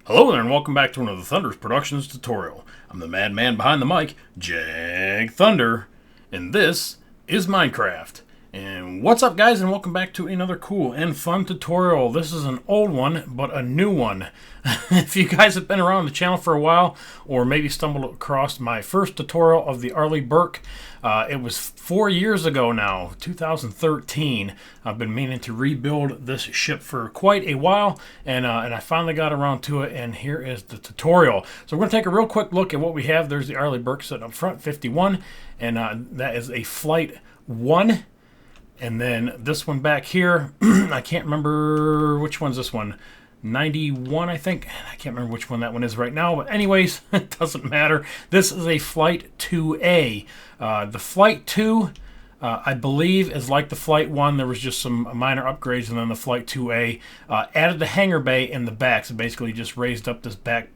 Hello there and welcome back to another Thunder's Productions tutorial. I'm the madman behind the mic, Jag Thunder, and this is Minecraft. And what's up guys, and welcome back to another cool and fun tutorial. This is an old one, but a new one. If you guys have been around the channel for a while, or maybe stumbled across my first tutorial of the Arleigh Burke, it was 4 years ago now, 2013. I've been meaning to rebuild this ship for quite a while, and I finally got around to it, and here is the tutorial. So we're going to take a real quick look at what we have. There's the Arleigh Burke sitting up front, 51, and that is a Flight 1. And then this one back here, I can't remember which one's this one. 91, I think. I can't remember which one that one is right now. But anyways, it doesn't matter. This is a Flight 2A. The Flight 2, I believe, is like the Flight 1. There was just some minor upgrades. And then the Flight 2A added the hangar bay in the back. So basically just raised up this back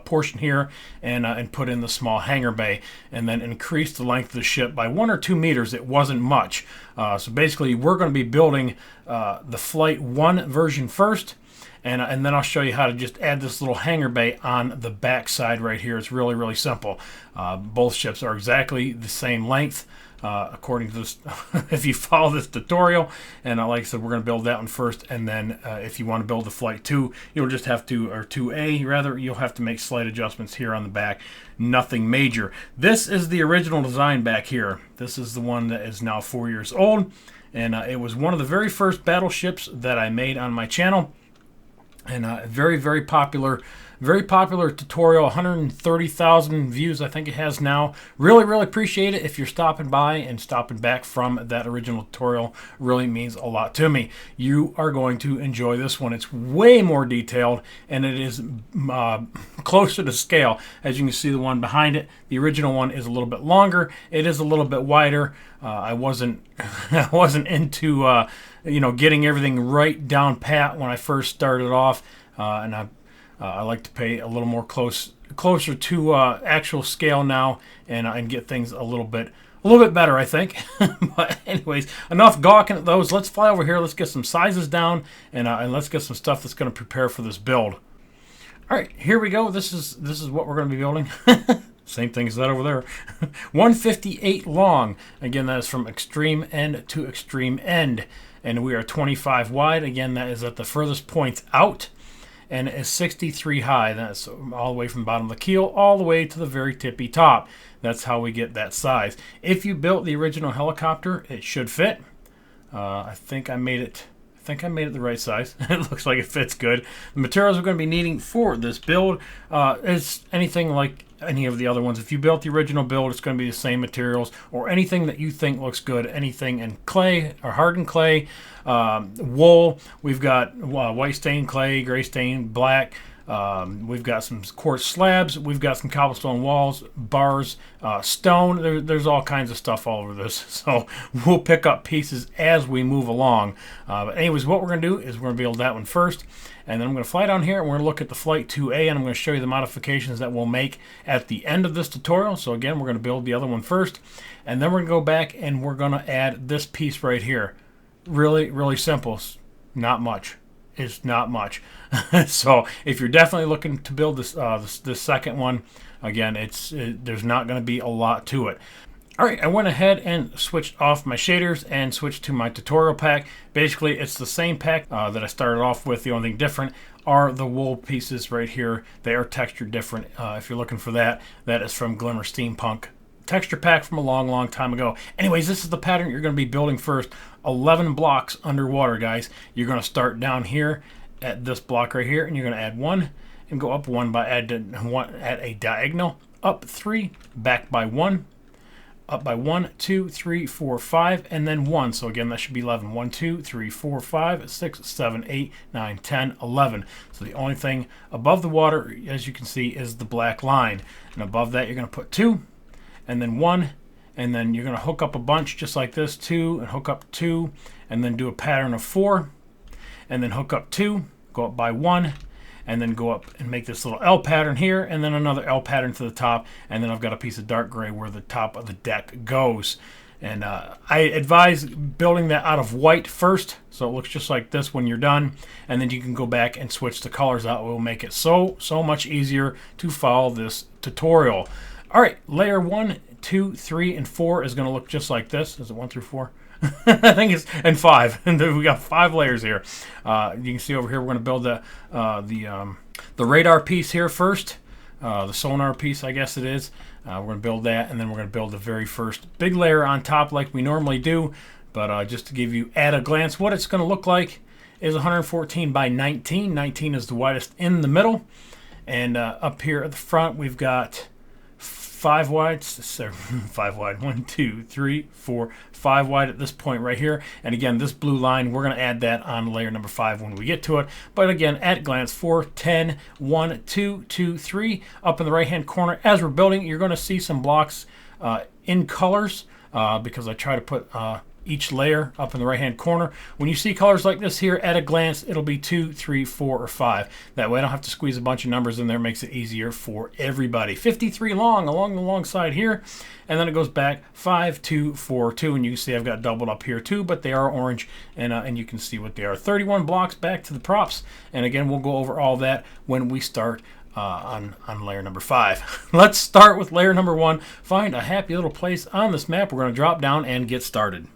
portion here and put in the small hangar bay, and then increased the length of the ship by 1 or 2 meters. It wasn't much. So basically we're going to be building the Flight 1 version first, and then I'll show you how to just add this little hangar bay on the back side right here. It's really, really simple. Both ships are exactly the same length. According to this, if you follow this tutorial, and like I said, we're going to build that one first, and then if you want to build the Flight 2, you'll just have to, or 2A rather, you'll have to make slight adjustments here on the back. Nothing major. This is the original design back here. This is the one that is now 4 years old, and it was one of the very first battleships that I made on my channel, and very, very popular. Very popular tutorial, 130,000 views I think it has now. Really, really appreciate it if you're stopping by and stopping back from that original tutorial. Really means a lot to me. You are going to enjoy this one. It's way more detailed, and it is closer to scale. As you can see, the one behind it, the original one is a little bit longer. It is a little bit wider. I wasn't into getting everything right down pat when I first started off, and I like to pay a little more closer to actual scale now, and get things a little bit better, I think. But anyways, enough gawking at those. Let's fly over here. Let's get some sizes down, and let's get some stuff that's going to prepare for this build. All right, here we go. This is what we're going to be building. Same thing as that over there. 158 long. Again, that is from extreme end to extreme end, and we are 25 wide. Again, that is at the furthest points out. And it is 63 high. That's all the way from the bottom of the keel all the way to the very tippy top. That's how we get that size. If you built the original helicopter, it should fit. I think I made it the right size. It looks like it fits good. The materials we're going to be needing for this build is anything like any of the other ones. If you built the original build, it's going to be the same materials, or anything that you think looks good. Anything in clay or hardened clay, wool. We've got white stained clay, gray stained, black. We've got some quartz slabs. We've got some cobblestone walls, bars, stone. There's all kinds of stuff all over this. So we'll pick up pieces as we move along. But anyways, what we're going to do is we're going to build that one first. And then I'm going to fly down here and we're going to look at the Flight 2A, and I'm going to show you the modifications that we'll make at the end of this tutorial. So again, we're going to build the other one first. And then we're going to go back and we're going to add this piece right here. Really, really simple. Not much. Is not much. So if you're definitely looking to build this this second one, again, there's not going to be a lot to it. All right, I went ahead and switched off my shaders and switched to my tutorial pack. Basically, it's the same pack that I started off with. The only thing different are the wool pieces right here. They are textured different. If you're looking for that, that is from Glimmer Steampunk texture pack from a long, long time ago. Anyways, this is the pattern you're going to be building first. 11 blocks underwater, guys. You're going to start down here at this block right here, and you're going to add 1 and go up 1 by add a diagonal, up 3, back by 1, up by 1, 2, 3, 4, 5, and then 1. So again, that should be 11. 1, 2, 3, 4, 5, 6, 7, 8, 9, 10, 11. So the only thing above the water, as you can see, is the black line. And above that, you're going to put 2, and then 1, and then you're going to hook up a bunch just like this, 2, and hook up 2, and then do a pattern of 4, and then hook up 2, go up by 1, and then go up and make this little L pattern here, and then another L pattern to the top, and then I've got a piece of dark gray where the top of the deck goes. And I advise building that out of white first, so it looks just like this when you're done. And then you can go back and switch the colors out. It will make it so much easier to follow this tutorial. All right, layer 1, 2, 3, and 4 is going to look just like this. Is it 1 through 4? I think it's, and 5. And we got 5 layers here. You can see over here we're going to build the radar piece here first. The sonar piece, I guess it is. We're going to build that, and then we're going to build the very first big layer on top like we normally do. But just to give you at a glance what it's going to look like is 114 by 19. 19 is the widest in the middle. And up here at the front, we've got 5 wide, 5 wide, 1, 2, 3, 4, 5 wide at this point right here. And again, this blue line, we're going to add that on layer number 5 when we get to it. But again, at a glance, 4, 10, 1, 2, 2, 3. Up in the right-hand corner, as we're building, you're going to see some blocks in colors because I try to put each layer up in the right-hand corner. When you see colors like this here, at a glance, it'll be 2, 3, 4, or 5. That way I don't have to squeeze a bunch of numbers in there. It makes it easier for everybody. 53 long along the long side here, and then it goes back 5, 2, 4, 2, and you can see I've got doubled up here too, but they are orange, and you can see what they are. 31 blocks back to the props, and again, we'll go over all that when we start on layer number 5. Let's start with layer number 1. Find a happy little place on this map. We're going to drop down and get started.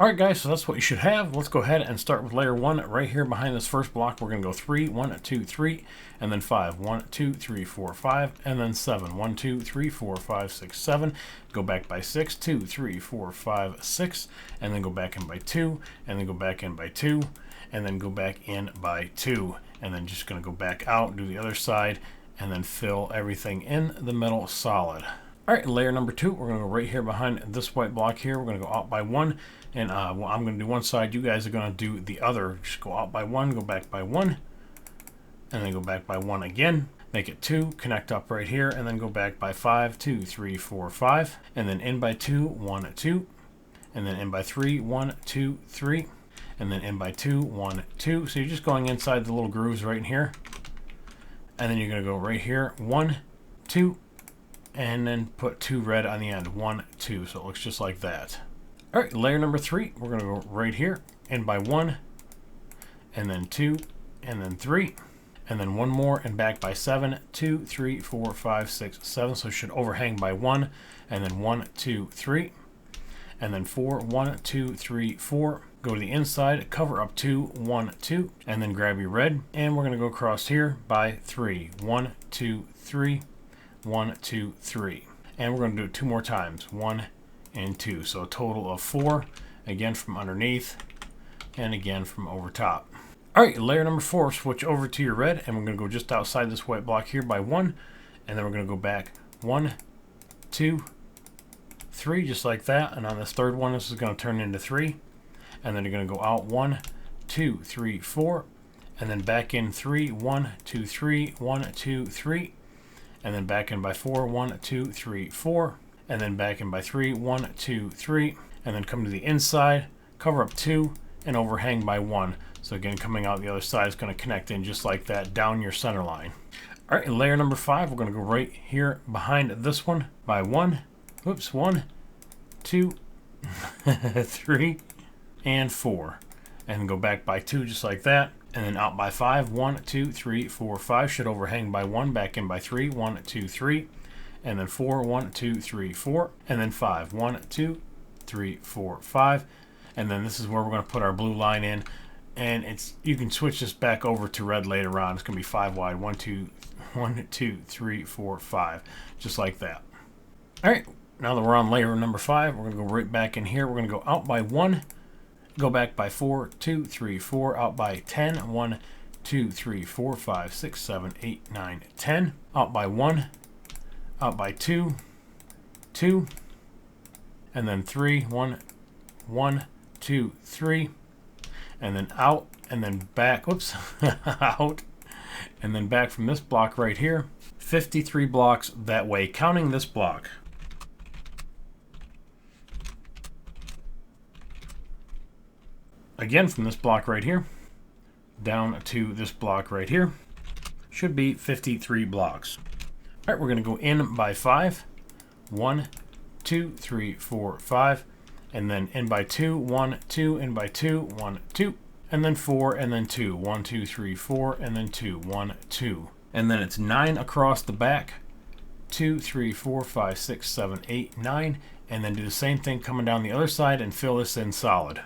Alright guys, so that's what you should have. Let's go ahead and start with layer 1 right here behind this first block. We're going to go 3, 1, 2, 3, and then 5, 1, 2, 3, 4, 5, and then 7, 1, 2, 3, 4, 5, 6, 7. Go back by 6, 2, 3, 4, 5, 6, and then go back in by 2, and then go back in by 2, and then go back in by 2, and then just going to go back out, do the other side, and then fill everything in the middle solid. Alright, layer number 2, we're going to go right here behind this white block here. We're going to go out by 1. And well, I'm going to do one side. You guys are going to do the other. Just go out by 1, go back by 1, and then go back by 1 again. Make it 2, connect up right here, and then go back by 5, 2, 3, 4, 5, and then in by 2, 1, 2, and then in by 3, 1, 2, 3, and then in by 2, 1, 2. So you're just going inside the little grooves right in here, and then you're going to go right here, 1, 2, and then put 2 red on the end, 1, 2. So it looks just like that. All right, layer number 3, we're going to go right here, in by 1, and then 2, and then 3, and then 1 more, and back by 7, 2, 3, 4, 5, 6, 7, so it should overhang by 1, and then 1, 2, 3, and then 4, 1, 2, 3, 4, go to the inside, cover up 2, 1, 2, and then grab your red, and we're going to go across here by 3, 1, 2, 3, 1, 2, 3, and we're going to do it 2 more times, 1, and 2, so a total of 4, again from underneath and again from over top. Alright, layer number 4, switch over to your red, and we're going to go just outside this white block here by 1, and then we're going to go back 1, 2, 3, just like that, and on this third one this is going to turn into 3, and then you're going to go out 1, 2, 3, 4, and then back in 3, 1, 2, 3, 1, 2, 3, and then back in by 4, 1, 2, 3, 4, and then back in by 3, 1, 2, 3, and then come to the inside, cover up 2, and overhang by 1. So again, coming out the other side is going to connect in just like that down your center line. All right, layer number 5, we're going to go right here behind this one by 1, whoops, 1, 2, 3, and 4, and then go back by 2 just like that, and then out by 5, 1, 2, 3, 4, 5, should overhang by 1, back in by 3, 1, 2, 3, and then 4, 1, 2, 3, 4, and then 5, 1, 2, 3, 4, 5, and then this is where we're going to put our blue line in, and it's, you can switch this back over to red later on. It's going to be 5 wide, 1, 2, 3, 4, 5, just like that. All right, now that we're on layer number 5, we're going to go right back in here. We're going to go out by 1, go back by 4, 2, 3, 4, out by 10, 1, 2, 3, 4, 5, 6, 7, 8, 9, 10, out by 1, out by 2, 2, and then 3, 1, 1, 2, 3, and then out, and then back, whoops, out, and then back from this block right here, 53 blocks that way, counting this block. Again, from this block right here, down to this block right here, should be 53 blocks. All right, we're going to go in by 5. 1, 2, 3, 4, 5. and then in by 2, 1, 2, in by 2, 1, 2, and then 4, and then 2, 1, 2, 3, 4, and then 2, 1, 2. And then it's 9 across the back, 2, 3, 4, 5, 6, 7, 8, 9, and then do the same thing coming down the other side and fill this in solid.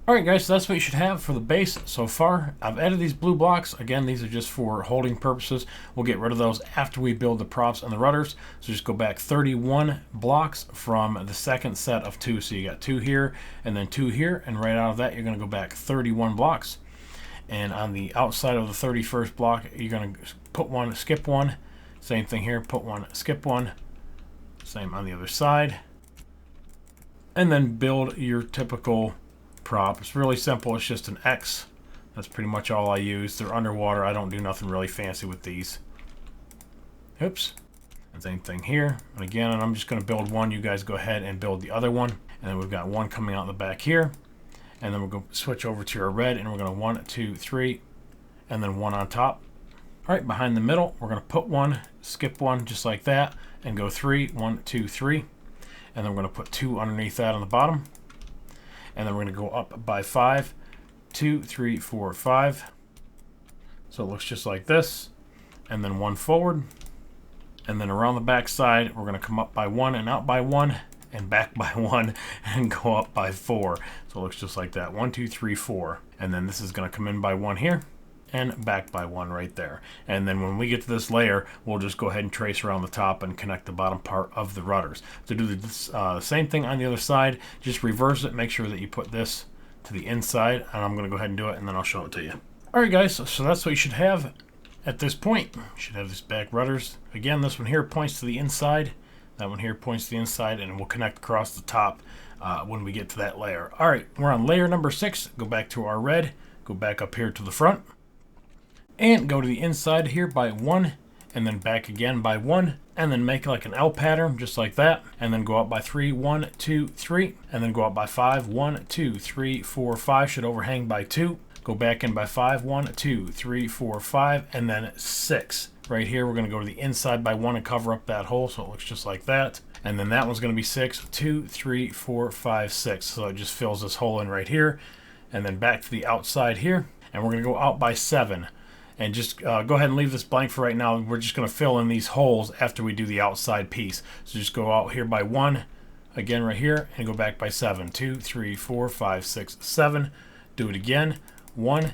Alright guys, so that's what you should have for the base so far. I've added these blue blocks. Again, these are just for holding purposes. We'll get rid of those after we build the props and the rudders. So just go back 31 blocks from the second set of 2. So you got 2 here and then 2 here, and right out of that you're going to go back 31 blocks. And on the outside of the 31st block, you're going to put 1, skip 1. Same thing here, put 1, skip 1. Same on the other side. And then build your typical prop. It's really simple. It's just an X. That's pretty much all I use. They're underwater. I don't do nothing really fancy with these. Oops. And same thing here. And again, I'm just going to build one. You guys go ahead and build the other one. And then we've got one coming out the back here. And then we're going to switch over to our red, and we're going to 1, 2, 3, and then 1 on top. All right, behind the middle, we're going to put 1, skip 1, just like that, and go 3, 1, 2, 3. And then we're going to put 2 underneath that on the bottom. And then we're going to go up by 5, 2, 3, 4, 5. So it looks just like this. And then 1 forward. And then around the back side, we're going to come up by 1 and out by 1 and back by 1 and go up by 4. So it looks just like that. 1, 2, 3, 4. And then this is going to come in by 1 here and back by 1 right there. And then when we get to this layer, we'll just go ahead and trace around the top and connect the bottom part of the rudders. To do the same thing on the other side, just reverse it. Make sure that you put this to the inside, and I'm going to go ahead and do it, and then I'll show it to you. All right, guys, so that's what you should have at this point. You should have these back rudders. Again, this one here points to the inside. That one here points to the inside, and we'll connect across the top when we get to that layer. All right, we're on layer number 6. Go back to our red. Go back up here to the front. And go to the inside here by 1, and then back again by 1, and then make like an L pattern, just like that, and then go up by 3, 1, 2, 3, and then go up by 5, 1, 2, 3, 4, 5, should overhang by 2, go back in by 5, 1, 2, 3, 4, 5, and then 6. Right here, we're going to go to the inside by 1 and cover up that hole, so it looks just like that. And then that one's going to be 6, 2, 3, 4, 5, 6. So it just fills this hole in right here, and then back to the outside here, and we're going to go out by 7. And just go ahead and leave this blank for right now. We're just going to fill in these holes after we do the outside piece. So just go out here by 1, again right here, and go back by 7. 2, 3, 4, 5, 6, 7. Do it again. 1,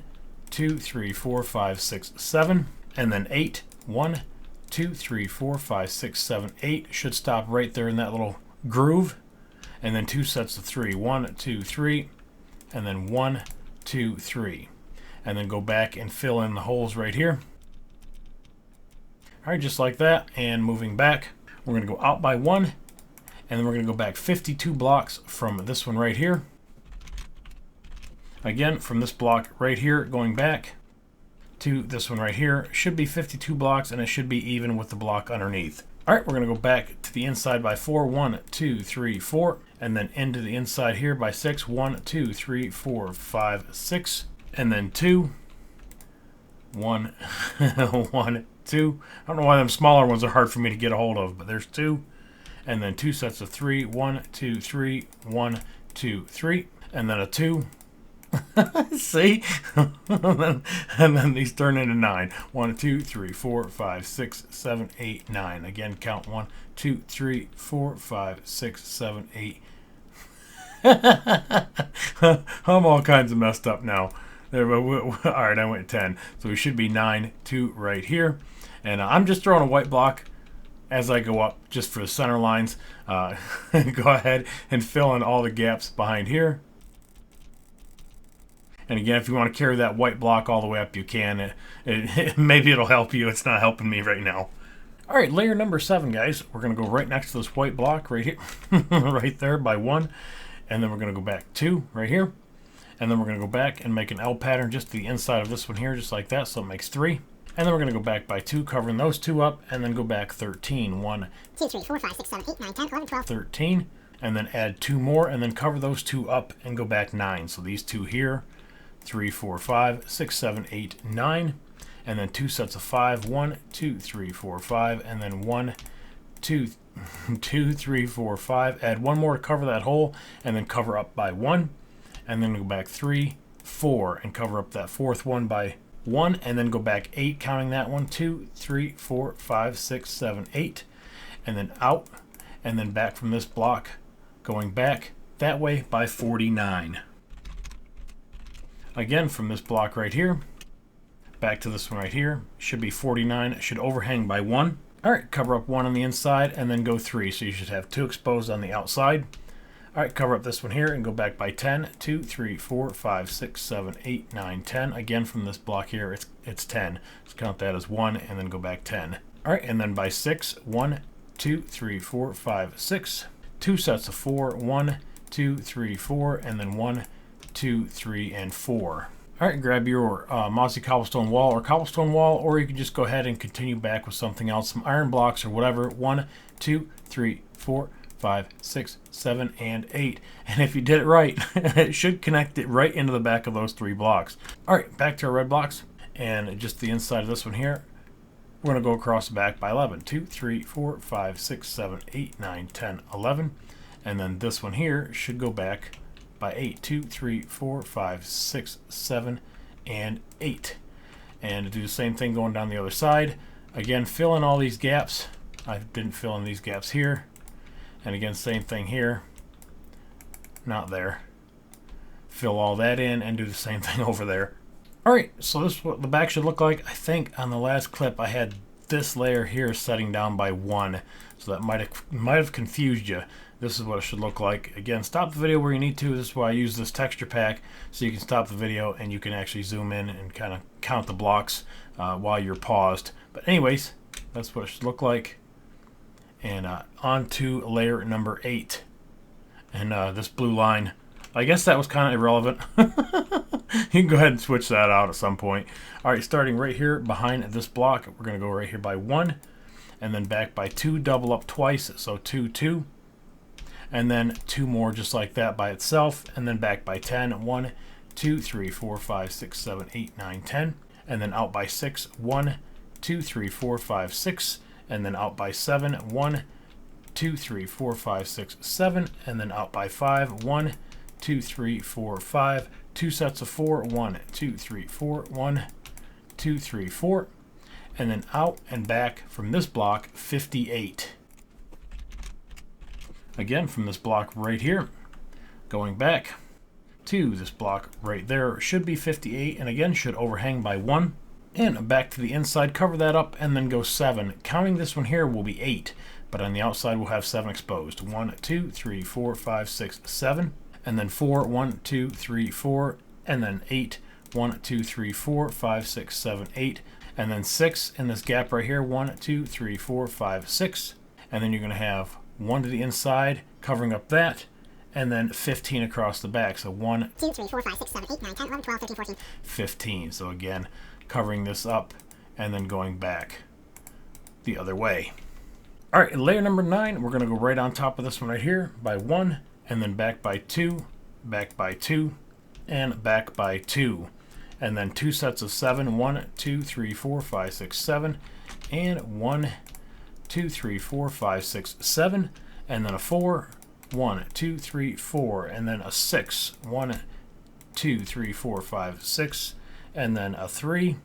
2, 3, 4, 5, 6, 7. And then 8. 1, 2, 3, 4, 5, 6, 7, 8. Should stop right there in that little groove. And then 2 sets of 3. 1, 2, 3. And then 1, 2, 3. And then go back and fill in the holes right here. All right, just like that. And moving back, we're going to go out by 1, and then we're going to go back 52 blocks from this one right here. Again, from this block right here, going back to this one right here, should be 52 blocks, and it should be even with the block underneath. All right, we're going to go back to the inside by 4, 1, 2, 3, 4, and then into the inside here by 6, 1, 2, 3, 4, 5, 6. And then 2, 1, 1, 2. I don't know why them smaller ones are hard for me to get a hold of, but there's 2. And then 2 sets of 3. 1, 2, 3, 1, 2, 3. And then a 2. See? and then these turn into 9. 1, 2, 3, 4, 5, 6, 7, 8, 9. Again, count 1, 2, 3, 4, 5, 6, 7, 8. I'm all kinds of messed up now. All right, I went 10. So we should be 9, 2 right here. And I'm just throwing a white block as I go up just for the center lines. Go ahead and fill in all the gaps behind here. And again, if you want to carry that white block all the way up, you can. Maybe it'll help you. It's not helping me right now. All right, layer number 7, guys. We're going to go right next to this white block right here. Right there by 1. And then we're going to go back 2 right here. And then we're going to go back and make an L pattern just to the inside of this one here, just like that, so it makes 3. And then we're going to go back by 2, covering those 2 up, and then go back 13. 1, 2, 3, 4, 5, 6, 7, 8, 9, 10, 11, 12. 13. And then add 2 more, and then cover those 2 up and go back 9. So these 2 here, 3, 4, 5, 6, 7, 8, 9. And then 2 sets of 5. 1, 2, 3, 4, 5. And then 1, 2, 2, 3, 4, 5. Add one more to cover that hole, and then cover up by 1. And then go back 3, 4, and cover up that fourth one by 1. And then go back 8, counting that one. 2, 3, 4, 5, 6, 7, 8. And then out, and then back from this block, going back that way by 49. Again, from this block right here, back to this one right here, should be 49. It should overhang by 1. Alright, cover up 1 on the inside and then go 3. So you should have 2 exposed on the outside. Alright, cover up this one here and go back by 10. 2, 3, 4, 5, 6, 7, 8, 9, 10. Again, from this block here, it's 10. Let's count that as 1 and then go back 10. Alright, and then by 6, 1, 2, 3, 4, 5, 6. 2 sets of 4. 1, 2, 3, 4, and then 1, 2, 3, and 4. Alright, grab your mossy cobblestone wall, or you can just go ahead and continue back with something else, some iron blocks or whatever. 1, 2, 3, 4, 5, 6, 7, and 8. And if you did it right, it should connect it right into the back of those 3 blocks. Alright, back to our red blocks, and just the inside of this one here. We're going to go across the back by 11. 2, 3, 4, 5, 6, 7, 8, 9, 10, 11. And then this one here should go back by 8. 2, 3, 4, 5, 6, 7, and 8. And do the same thing going down the other side. Again, fill in all these gaps. I didn't fill in these gaps here. And again, same thing here. Not there. Fill all that in and do the same thing over there. Alright, so this is what the back should look like. I think on the last clip I had this layer here setting down by 1. So that might have confused you. This is what it should look like. Again, stop the video where you need to. This is why I use this texture pack, so you can stop the video and you can actually zoom in and kind of count the blocks while you're paused. But anyways, that's what it should look like. And on to layer number 8. And this blue line, I guess that was kind of irrelevant. You can go ahead and switch that out at some point. Alright, starting right here behind this block, we're going to go right here by 1. And then back by 2, double up twice, so 2, 2. And then 2 more just like that by itself. And then back by 10. 1, 2, 3, 4, 5, 6, 7, 8, 9, 10. And then out by 6. 1, 2, 3, 4, 5, 6. And then out by 7. 1, 2, 3, 4, 5, 6, 7. And then out by 5. 1, 2, 3, 4, 5. 2 sets of 4. 1, 2, 3, 4. 1, 2, 3, 4. And then out and back from this block, 58. Again, from this block right here, going back to this block right there, should be 58, and again, should overhang by 1. And back to the inside, cover that up, and then go 7. Counting this one here will be 8, but on the outside we'll have 7 exposed. 1, 2, 3, 4, 5, 6, 7. And then 4, 1, 2, 3, 4, and then 8, 1, 2, 3, 4, 5, 6, 7, 8, and then 6 in this gap right here, 1, 2, 3, 4, 5, 6, and then you're going to have 1 to the inside, covering up that, and then 15 across the back. So 1, 2, 3, 4, 5, 6, 7, 8, 9, 10, 11, 12, 13, 14, 15. So again, covering this up and then going back the other way. All right, layer number 9, we're going to go right on top of this one right here by 1, and then back by 2, and back by 2. And then 2 sets of 7. 1, 2, 3, 4, 5, 6, 7. And 1, 2, 3, 4, 5, 6, 7. And then a 4. 1, 2, 3, 4. And then a 6. 1, 2, 3, 4, 5, 6. And then a 3.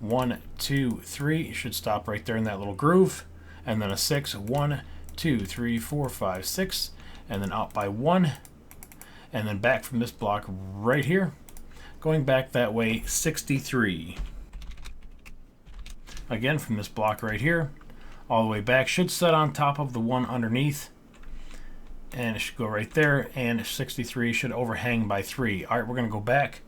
1, 2, 3. You should stop right there in that little groove. And then a 6. 1, 2, 3, 4, 5, 6. And then out by 1. And then back from this block right here. Going back that way, 63. Again, from this block right here, all the way back, should set on top of the one underneath. And it should go right there, and 63 should overhang by 3. All right, we're going to go back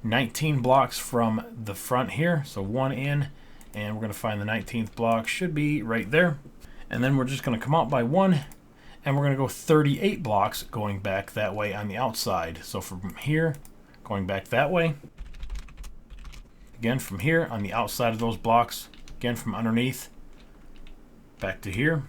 19 blocks from the front here. So 1 in, and we're going to find the 19th block. Should be right there. And then we're just going to come out by 1, and we're going to go 38 blocks going back that way on the outside. So from here, going back that way. Again, from here on the outside of those blocks. Again, from underneath back to here.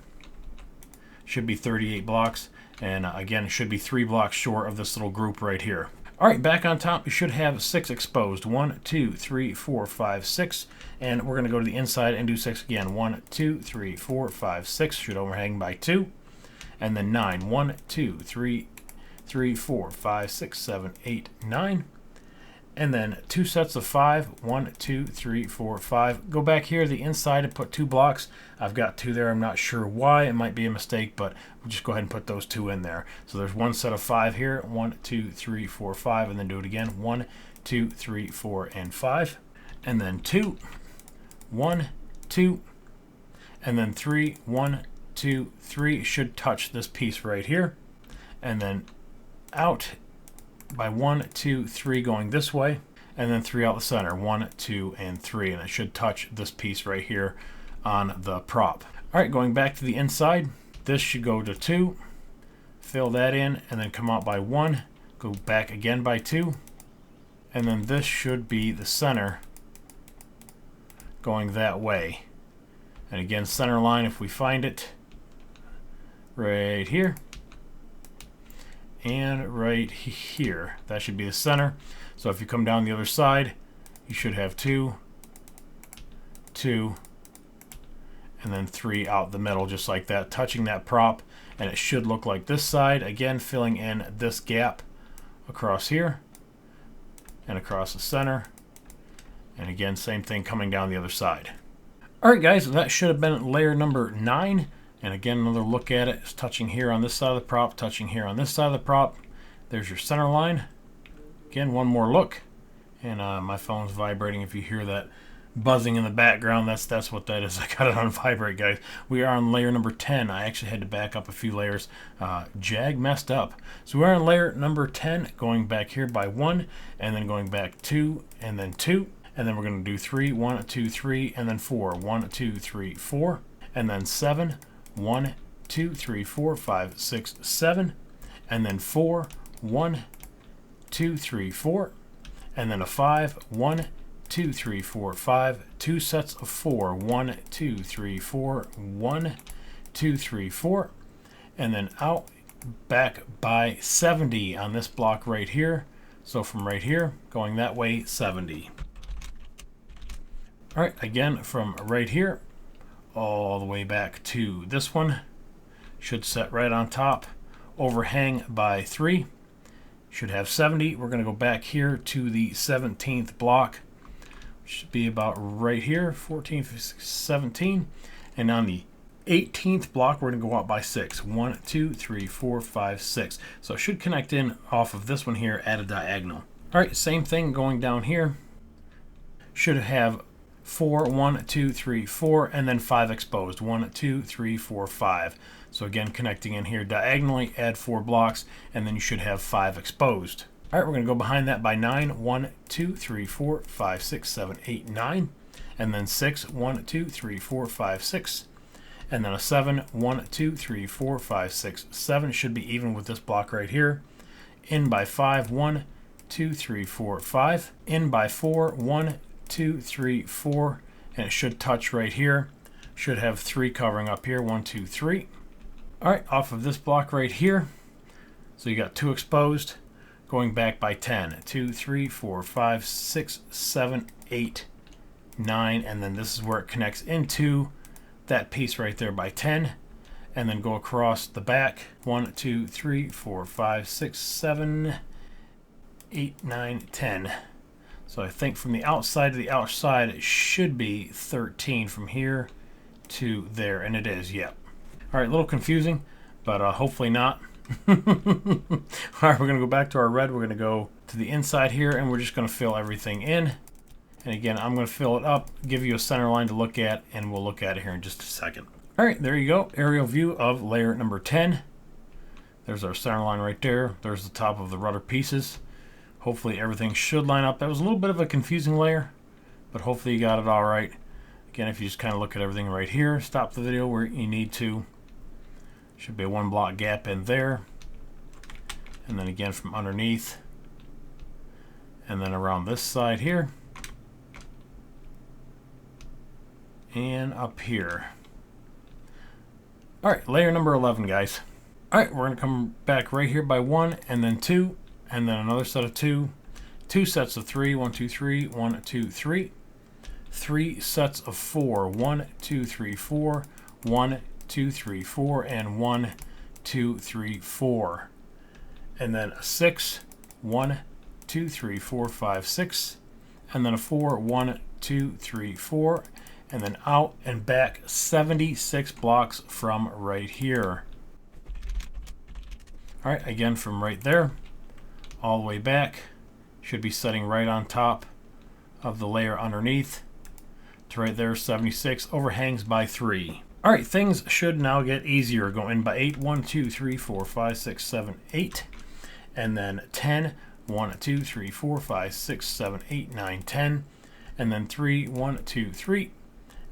Should be 38 blocks. And again, it should be 3 blocks short of this little group right here. All right, back on top, you should have 6 exposed. 1, 2, 3, 4, 5, 6. And we're going to go to the inside and do 6 again. 1, 2, 3, 4, 5, 6. Should overhang by 2. And then 9. 1, 2, 3, 4, 5, 6, 7, 8, 9. And then 2 sets of 5. 1, 2, 3, 4, 5. Go back here to the inside and put 2 blocks. I've got 2 there. I'm not sure why. It might be a mistake, but we'll just go ahead and put those 2 in there. So there's 1 set of 5 here. 1, 2, 3, 4, 5. And then do it again. 1, 2, 3, 4, and 5. And then 2. 1, 2. And then 3. 1, 2, 3. Should touch this piece right here. And then out by 1, 2, 3 going this way, and then 3 out the center. 1, 2, and 3, and it should touch this piece right here on the prop. All right, going back to the inside, this should go to 2, fill that in, and then come out by 1, go back again by 2, and then this should be the center going that way. And again, center line, if we find it, right here. And right here, that should be the center. So if you come down the other side, you should have 2, 2, and then 3 out the middle, just like that, touching that prop. And it should look like this side, again filling in this gap across here and across the center. And again, same thing coming down the other side. All right, guys, that should have been layer number 9. And again, another look at it. It's touching here on this side of the prop, touching here on this side of the prop. There's your center line. Again, one more look. And my phone's vibrating. If you hear that buzzing in the background, that's what that is. I got it on vibrate, guys. We are on layer number 10. I actually had to back up a few layers. Jag messed up. So we're on layer number 10, going back here by 1, and then going back 2, and then 2. And then we're going to do 3, 1, 2, 3, and then 4. 1, 2, 3, 4. And then 7. 1, 2, 3, 4, 5, 6, 7, and then 4, 1, 2, 3, 4, and then a 5, 1, 2, 3, 4, 5, 2 sets of 4, 1, 2, 3, 4, 1, 2, 3, 4, and then out back by 70 on this block right here. So from right here, going that way, 70. All right, again, from right here, all the way back to this one, should set right on top, overhang by 3, should have 70. We're going to go back here to the 17th block, which should be about right here, 14, 15, 17, and on the 18th block we're going to go out by 6, 1, 2, 3, 4, 5, 6. So it should connect in off of this one here at a diagonal. All right, same thing going down here, should have 4, 1, 2, 3, 4, and then 5 exposed. 1, 2, 3, 4, 5. So again, connecting in here diagonally, add 4 blocks, and then you should have 5 exposed. All right, we're going to go behind that by 9. 1, 2, 3, 4, 5, 6, 7, 8, 9. And then 6, 1, 2, 3, 4, 5, 6. And then a 7, 1, 2, 3, 4, 5, 6, 7. Should be even with this block right here. In by 5, 1, 2, 3, 4, 5. In by 4, 1, 2, 3, 4, and it should touch right here. Should have 3 covering up here. 1, 2, 3. All right, off of this block right here. So you got 2 exposed, going back by 10. 2, 3, 4, 5, 6, 7, 8, 9, and then this is where it connects into that piece right there by 10, and then go across the back. 1, 2, 3, 4, 5, 6, 7, 8, 9, 10. So I think from the outside to the outside, it should be 13 from here to there, and it is, yep. All right, a little confusing, but hopefully not. All right, we're going to go back to our red. We're going to go to the inside here, and we're just going to fill everything in. And again, I'm going to fill it up, give you a center line to look at, and we'll look at it here in just a second. All right, there you go. Aerial view of layer number 10. There's our center line right there. There's the top of the rudder pieces. Hopefully everything should line up. That was a little bit of a confusing layer, but hopefully you got it all right. Again, if you just kind of look at everything right here, stop the video where you need to. Should be a 1 block gap in there. And then again from underneath. And then around this side here. And up here. All right, layer number 11, guys. All right, we're going to come back right here by 1, and then 2, and then another set of 2, 2 sets of 3, 1, 2, 3, 1, 2, 3, 3 sets of 4, 1, 2, 3, 4, 1, 2, 3, 4, and 1, 2, 3, 4, and then a 6, 1, 2, 3, 4, 5, 6, and then a 4, 1, 2, 3, 4, and then out and back 76 blocks from right here. All right, again from right there all the way back, should be setting right on top of the layer underneath to right there, 76, overhangs by 3. All right, things should now get easier. Go in by 8, 1, 2, 3, 4, 5, 6, 7, 8, and then 10, 1, 2, 3, 4, 5, 6, 7, 8, 9, 10, and then 3, 1, 2, 3,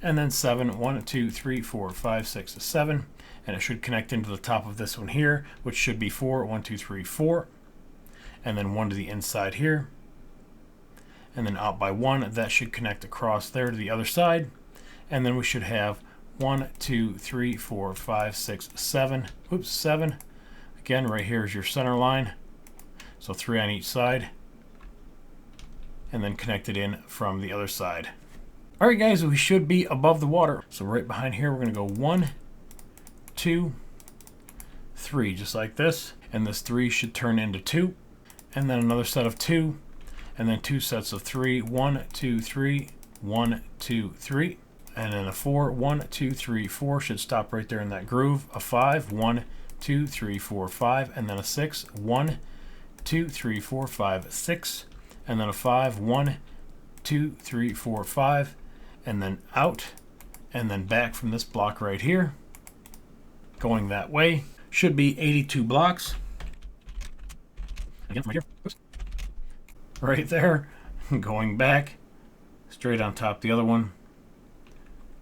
and then 7, 1, 2, 3, 4, 5, 6, 7, and it should connect into the top of this one here, which should be 4, 1, 2, 3, 4, and then 1 to the inside here, and then out by 1, that should connect across there to the other side, and then we should have 1, 2, 3, 4, 5, 6, 7, oops, 7, again right here is your center line, so 3 on each side, and then connect it in from the other side. All right, guys, we should be above the water. So right behind here, we're going to go 1, 2, 3, just like this. And this 3 should turn into 2. And then another set of 2. And then 2 sets of 3. 1, 2, 3, 1, 2, 3. And then a 4. 1, 2, 3, 4 should stop right there in that groove. A 5. 1, 2, 3, 4, 5. And then a 6. 1, 2, 3, 4, 5, 6. And then a 5. 1, 2, 3, 4, 5. And then out, and then back from this block right here, going that way. Should be 82 blocks. Again, from right here. Oops. Right there, going back, straight on top the other one,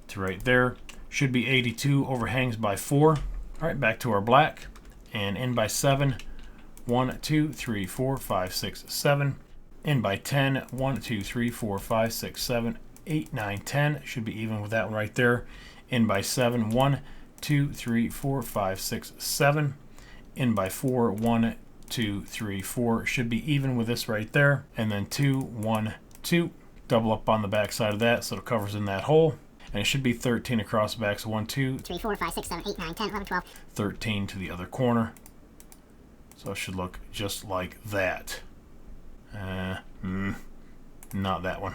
to right there. Should be 82, overhangs by 4. All right, back to our black, and in by 7. 1, 2, 3, 4, 5, 6, 7. In by 10. 1, 2, 3, 4, 5, 6, 7. 8, 9, 10, should be even with that one right there. In by 7, 1, 2, 3, 4, 5, 6, 7. In by 4, 1, 2, 3, 4, should be even with this right there. And then 2, 1, 2, double up on the back side of that so it covers in that hole. And it should be 13 across the back, so 1, 2, 3, 4, 5, 6, 7, 8, 9, 10, 11, 12. 13 to the other corner. So it should look just like that. Not that one.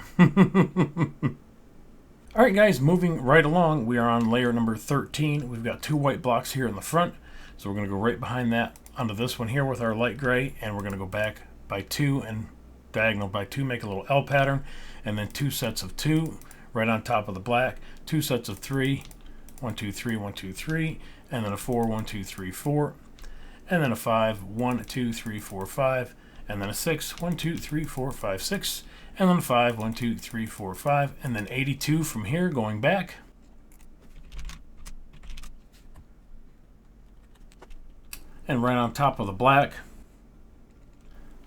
All right, guys, moving right along, we are on layer number 13. We've got 2 white blocks here in the front, so we're going to go right behind that onto this one here with our light gray, and we're going to go back by 2 and diagonal by 2, make a little L pattern, and then 2 sets of 2 right on top of the black, 2 sets of 3, 1, 2, 3, 1, 2, 3, and then a 4, 1, 2, 3, 4, and then a 5, 1, 2, 3, 4, 5, and then a 6, 1, 2, 3, 4, 5, 6, and then 5, 1, 2, 3, 4, 5, and then 82 from here going back. And right on top of the black,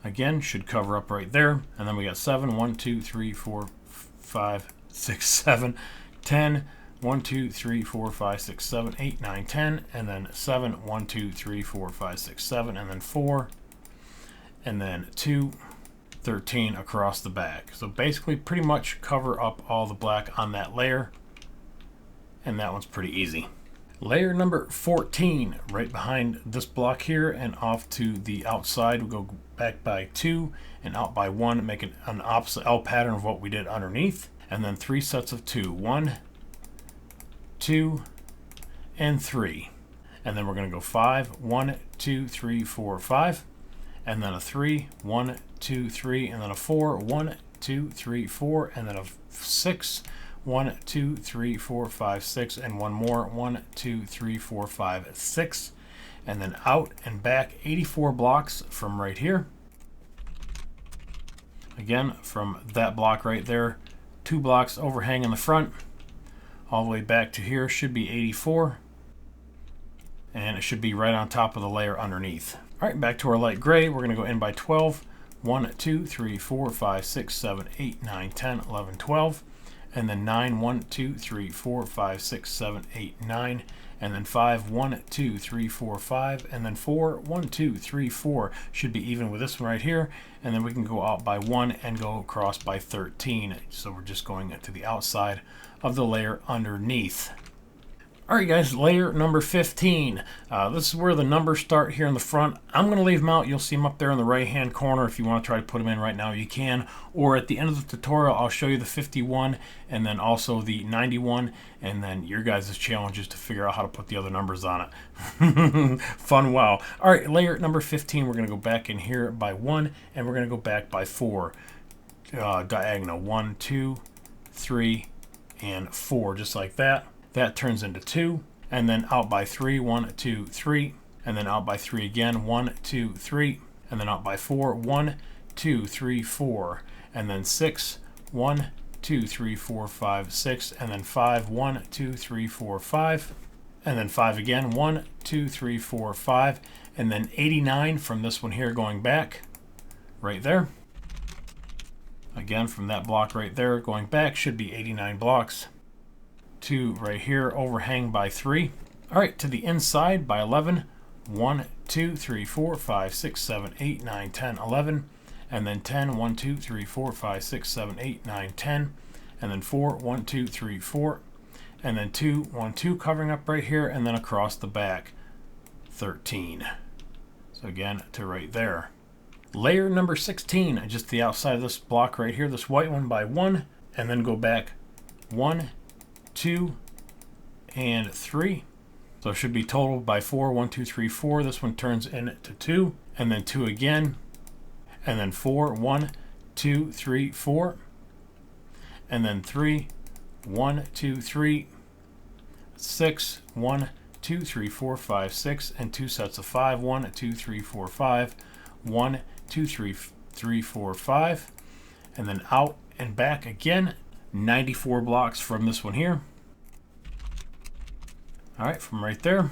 again, should cover up right there. And then we got 7, 1, 2, 3, 4, 5, 6, 7, 10, 1, 2, 3, 4, 5, 6, 7, 8, 9, 10, and then 7, 1, 2, 3, 4, 5, 6, 7, and then 4, and then 2, 13 across the back. So basically pretty much cover up all the black on that layer, and that one's pretty easy. Layer number 14, right behind this block here and off to the outside. We'll go back by 2 and out by 1, make it an opposite L pattern of what we did underneath, and then 3 sets of 2, 1, 2, and 3. And then we're going to go 5, 1, 2, 3, 4, 5, and then a 3, 1, 2, 3, and then a 4, 1, 2, 3, 4, and then a 6, 1, 2, 3, 4, 5, 6, and one more, 1, 2, 3, 4, 5, 6, and then out and back 84 blocks from right here. Again, from that block right there, 2 blocks overhang in the front, all the way back to here should be 84, and it should be right on top of the layer underneath. All right, back to our light gray. We're going to go in by 12. 1, 2, 3, 4, 5, 6, 7, 8, 9, 10, 11, 12. and then 9, 1, 2, 3, 4, 5, 6, 7, 8, 9, and then 5, 1, 2, 3, 4, 5, and then 4, 1, 2, 3, 4. Should be even with this one right here, and then we can go out by 1 and go across by 13. So we're just going to the outside of the layer underneath. Alright guys, layer number 15. This is where the numbers start here in the front. I'm going to leave them out. You'll see them up there in the right hand corner. If you want to try to put them in right now, you can. Or at the end of the tutorial, I'll show you the 51 and then also the 91. And then your guys' challenge is to figure out how to put the other numbers on it. Fun, wow. Alright, layer number 15, we're going to go back in here by 1 and we're going to go back by 4. Diagonal 1, 2, 3, and 4, just like that. That turns into 2, and then out by 3, 1, 2, 3, and then out by 3 again, 1, 2, 3, and then out by 4, 1, 2, 3, 4, and then 6, 1, 2, 3, 4, 5, 6, and then 5, 1, 2, 3, 4, 5, and then 5 again, 1, 2, 3, 4, 5, and then 89 from this one here going back, right there. Again, from that block right there going back should be 89 blocks. 2 right here, overhang by 3. Alright, to the inside by 11. 1, 2, 3, 4, 5, 6, 7, 8, 9, 10, 11. And then 10, 1, 2, 3, 4, 5, 6, 7, 8, 9, 10. And then 4, 1, 2, 3, 4. And then 2, 1, 2 covering up right here, and then across the back, 13. So again, to right there. Layer number 16, just the outside of this block right here, this white one by 1, and then go back 1, 2, and 3. So it should be total by 4, 1, 2, 3, 4. This one turns into 2, and then 2 again, and then 4, 1, 2, 3, 4, and then 3, 1, 2, 3, 6, 1, 2, 3, 4, 5, 6, and 2 sets of 5, 1, 2, 3, 4, 5, 1, 2, 3, 3, 4, 5, and then out and back again. 94 blocks from this one here. Alright, from right there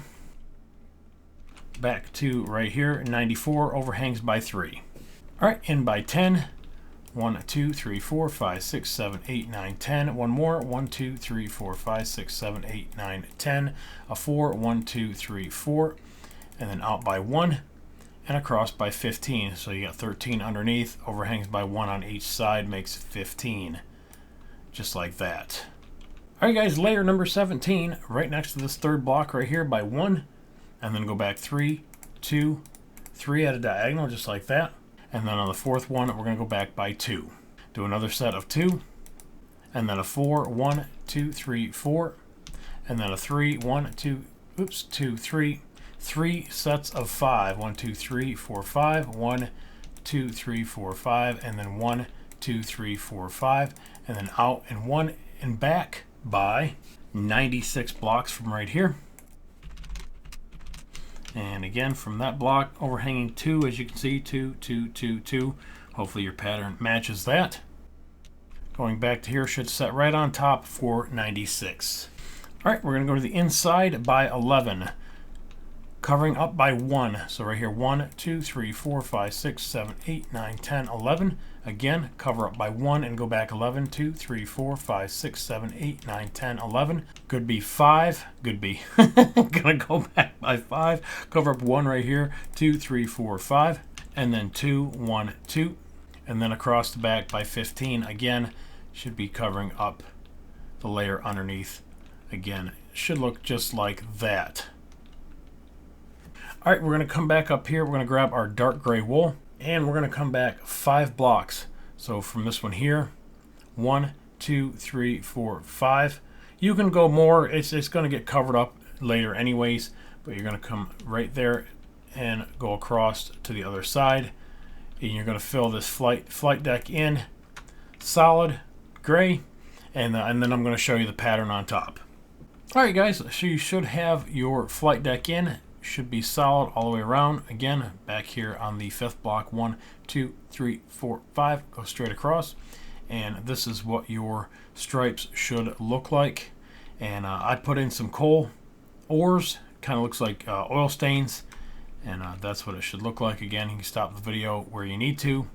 back to right here, 94, overhangs by 3. Alright, in by 10. 1, 2, 3, 4, 5, 6, 7, 8, 9, 10. One more. 1, 2, 3, 4, 5, 6, 7, 8, 9, 10. A 4, 1, 2, 3, 4. And then out by 1 and across by 15. So you got 13 underneath, overhangs by 1 on each side, makes 15. Just like that. Alright guys, layer number 17, right next to this third block right here by 1, and then go back 3, 2, 3 at a diagonal, just like that. And then on the fourth one, we're going to go back by 2. Do another set of 2, and then a 4, 1, 2, 3, 4, and then a 3, 1, 2, 2, 3, 3 sets of 5, 1, 2, 3, 4, 5, 1, 2, 3, 4, 5, and then 1, 2, 3, 4, 5, and then out and 1 and back by 96 blocks from right here. And again, from that block, overhanging 2, as you can see, 2, 2, 2, 2. Hopefully your pattern matches that. Going back to here should set right on top for 96. All right, we're going to go to the inside by 11. Covering up by 1. So right here, 1, 2, 3, 4, 5, 6, 7, 8, 9, 10, 11. Again, cover up by 1 and go back 11, 2, 3, 4, 5, 6, 7, 8, 9, 10, 11. Could be 5. Could be. Gonna go back by 5. Cover up 1 right here, 2, 3, 4, 5. And then 2, 1, 2. And then across the back by 15. Again, should be covering up the layer underneath. Again, should look just like that. All right, we're going to come back up here. We're going to grab our dark gray wool, and we're going to come back 5 blocks. So from this one here, 1, 2, 3, 4, 5. You can go more. It's going to get covered up later anyways, but you're going to come right there and go across to the other side. And you're going to fill this flight deck in solid gray, and then I'm going to show you the pattern on top. All right, guys, so you should have your flight deck in. Should be solid all the way around. Again, back here on the 5th block, 1, 2, 3, 4, 5, go straight across. And this is what your stripes should look like. And I put in some coal ores, kind of looks like oil stains, and that's what it should look like. Again, you can stop the video where you need to.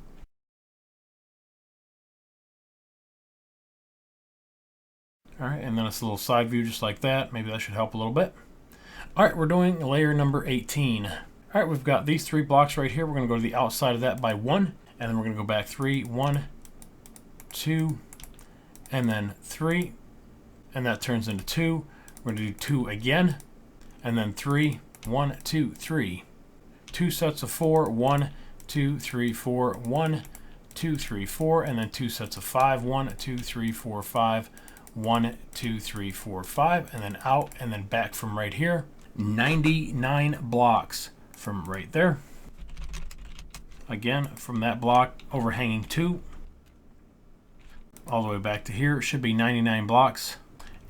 All right, and then it's a little side view just like that. Maybe that should help a little bit. All right, we're doing layer number 18. All right, we've got these 3 blocks right here. We're going to go to the outside of that by 1, and then we're going to go back 3, 1, 2, and then 3, and that turns into 2. We're going to do 2 again, and then 3, 1, 2, 3. 2 sets of 4, 1, 2, 3, 4, 1, 2, 3, 4, and then 2 sets of 5, 1, 2, 3, 4, 5, 1, 2, 3, 4, 5, and then out, and then back from right here. 99 blocks from right there. Again, from that block, overhanging 2, all the way back to here. It should be 99 blocks.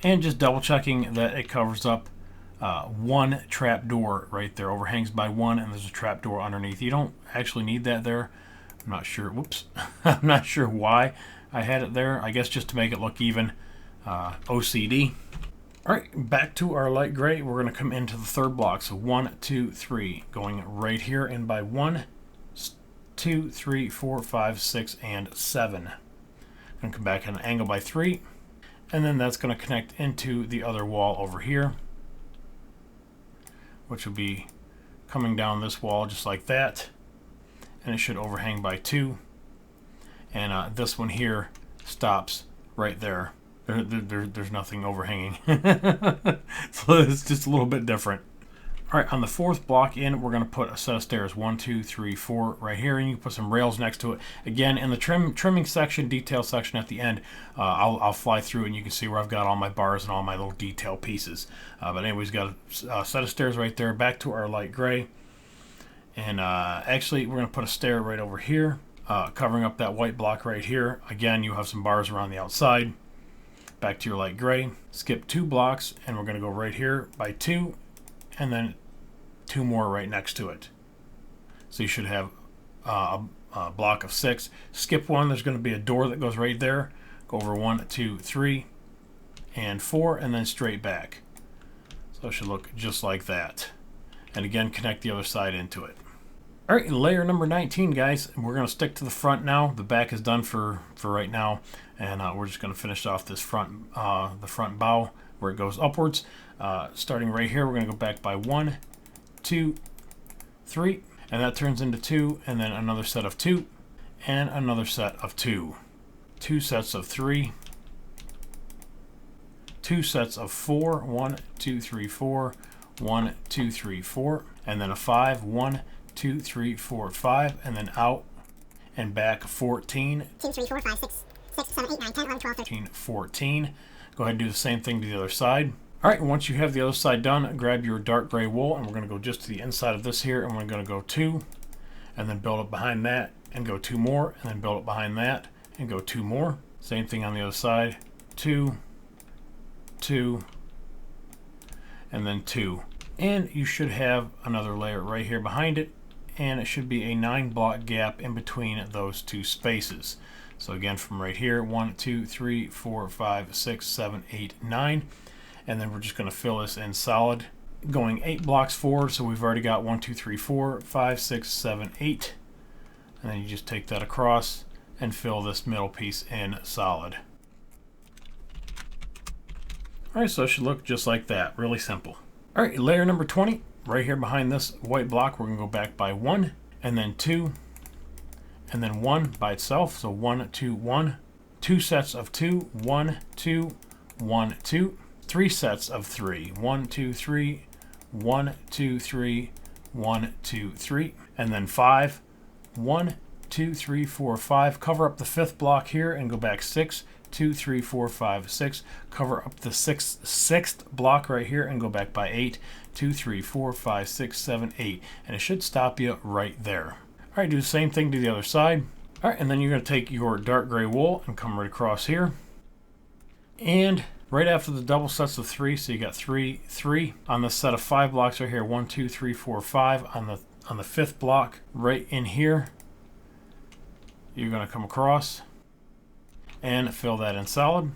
And just double checking that it covers up 1 trap door right there. Overhangs by 1, and there's a trap door underneath. You don't actually need that there. I'm not sure. Whoops. I'm not sure why I had it there. I guess just to make it look even. OCD. All right, back to our light gray. We're going to come into the 3rd block. So 1, 2, 3, going right here, and by 1, 2, 3, 4, 5, 6, and 7. Going to come back at an angle by 3, and then that's going to connect into the other wall over here, which will be coming down this wall just like that, and it should overhang by 2, and this one here stops right there. There's nothing overhanging. So it's just a little bit different. All right, on the 4th block in, we're going to put a set of stairs. 1, 2, 3, 4 right here, and you can put some rails next to it. Again, in the trimming section, detail section at the end, I'll fly through and you can see where I've got all my bars and all my little detail pieces. But anyways, got a set of stairs right there. Back to our light gray. And actually, we're going to put a stair right over here, covering up that white block right here. Again, you have some bars around the outside. Back to your light gray. Skip 2 blocks, and we're going to go right here by 2, and then 2 more right next to it. So you should have a block of 6. Skip 1. There's going to be a door that goes right there. Go over 1, 2, 3, and 4, and then straight back. So it should look just like that. And again, connect the other side into it. All right, layer number 19, guys. We're going to stick to the front now. The back is done for right now, and we're just going to finish off this front, the front bow where it goes upwards. Starting right here, we're going to go back by 1, 2, 3, and that turns into 2, and then another set of 2, and another set of 2. 2 sets of 3, 2 sets of 4, 1, 2, 3, 4, 1, 2, 3, 4, and then a 5, 1, 2, 3, 4, 5, and then out and back 14. 2, 3, 4, 5, 6, 7, 8, 9, 10, 11, 12, 13. 14. Go ahead and do the same thing to the other side. All right, once you have the other side done, grab your dark gray wool, and we're going to go just to the inside of this here, and we're going to go 2, and then build up behind that, and go 2 more, and then build up behind that, and go 2 more. Same thing on the other side. 2, 2, and then 2. And you should have another layer right here behind it, and it should be a 9 block gap in between those 2 spaces. So again, from right here, 1, 2, 3, 4, 5, 6, 7, 8, 9, and then we're just going to fill this in solid, going 8 blocks forward. So we've already got 1, 2, 3, 4, 5, 6, 7, 8, and then you just take that across and fill this middle piece in solid. All right, so it should look just like that. Really simple. All right, layer number 20. Right here behind this white block, we're going to go back by 1, and then 2, and then 1 by itself. So 1, 2, 1. 2 sets of 2, 1, 2, 1, 2. 3 sets of 3, 1, 2, 3, 1, 2, 3, 1, 2, 3. And then 5, 1, 2, 3, 4, 5. Cover up the 5th block here and go back 6, 2, 3, 4, 5, 6. Cover up the 6th block right here and go back by 8, 2, 3, 4, 5, 6, 7, 8. And it should stop you right there. All right, do the same thing to the other side. All right, and then you're going to take your dark gray wool and come right across here. And right after the double sets of 3, so you got 3, 3 on the set of 5 blocks right here. 1, 2, 3, 4, 5 on the 5th block right in here. You're going to come across and fill that in solid. All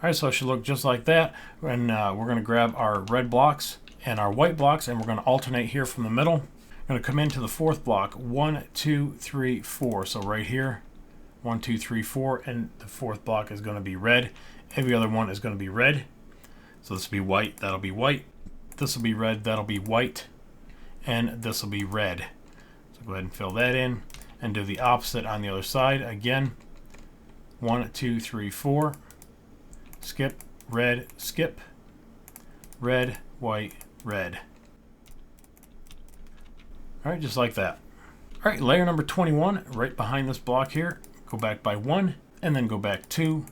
right, so it should look just like that. And we're going to grab our red blocks and our white blocks, and we're going to alternate here from the middle. I'm going to come into the 4th block. 1, 2, 3, 4. So right here, 1, 2, 3, 4, and the 4th block is going to be red. Every other one is going to be red. So this will be white, that'll be white. This will be red, that'll be white. And this will be red. So go ahead and fill that in and do the opposite on the other side. Again, 1, 2, 3, 4. Skip, red, skip, red, white, red. Alright, just like that. Alright, layer number 21, right behind this block here. Go back by 1, and then go back 2,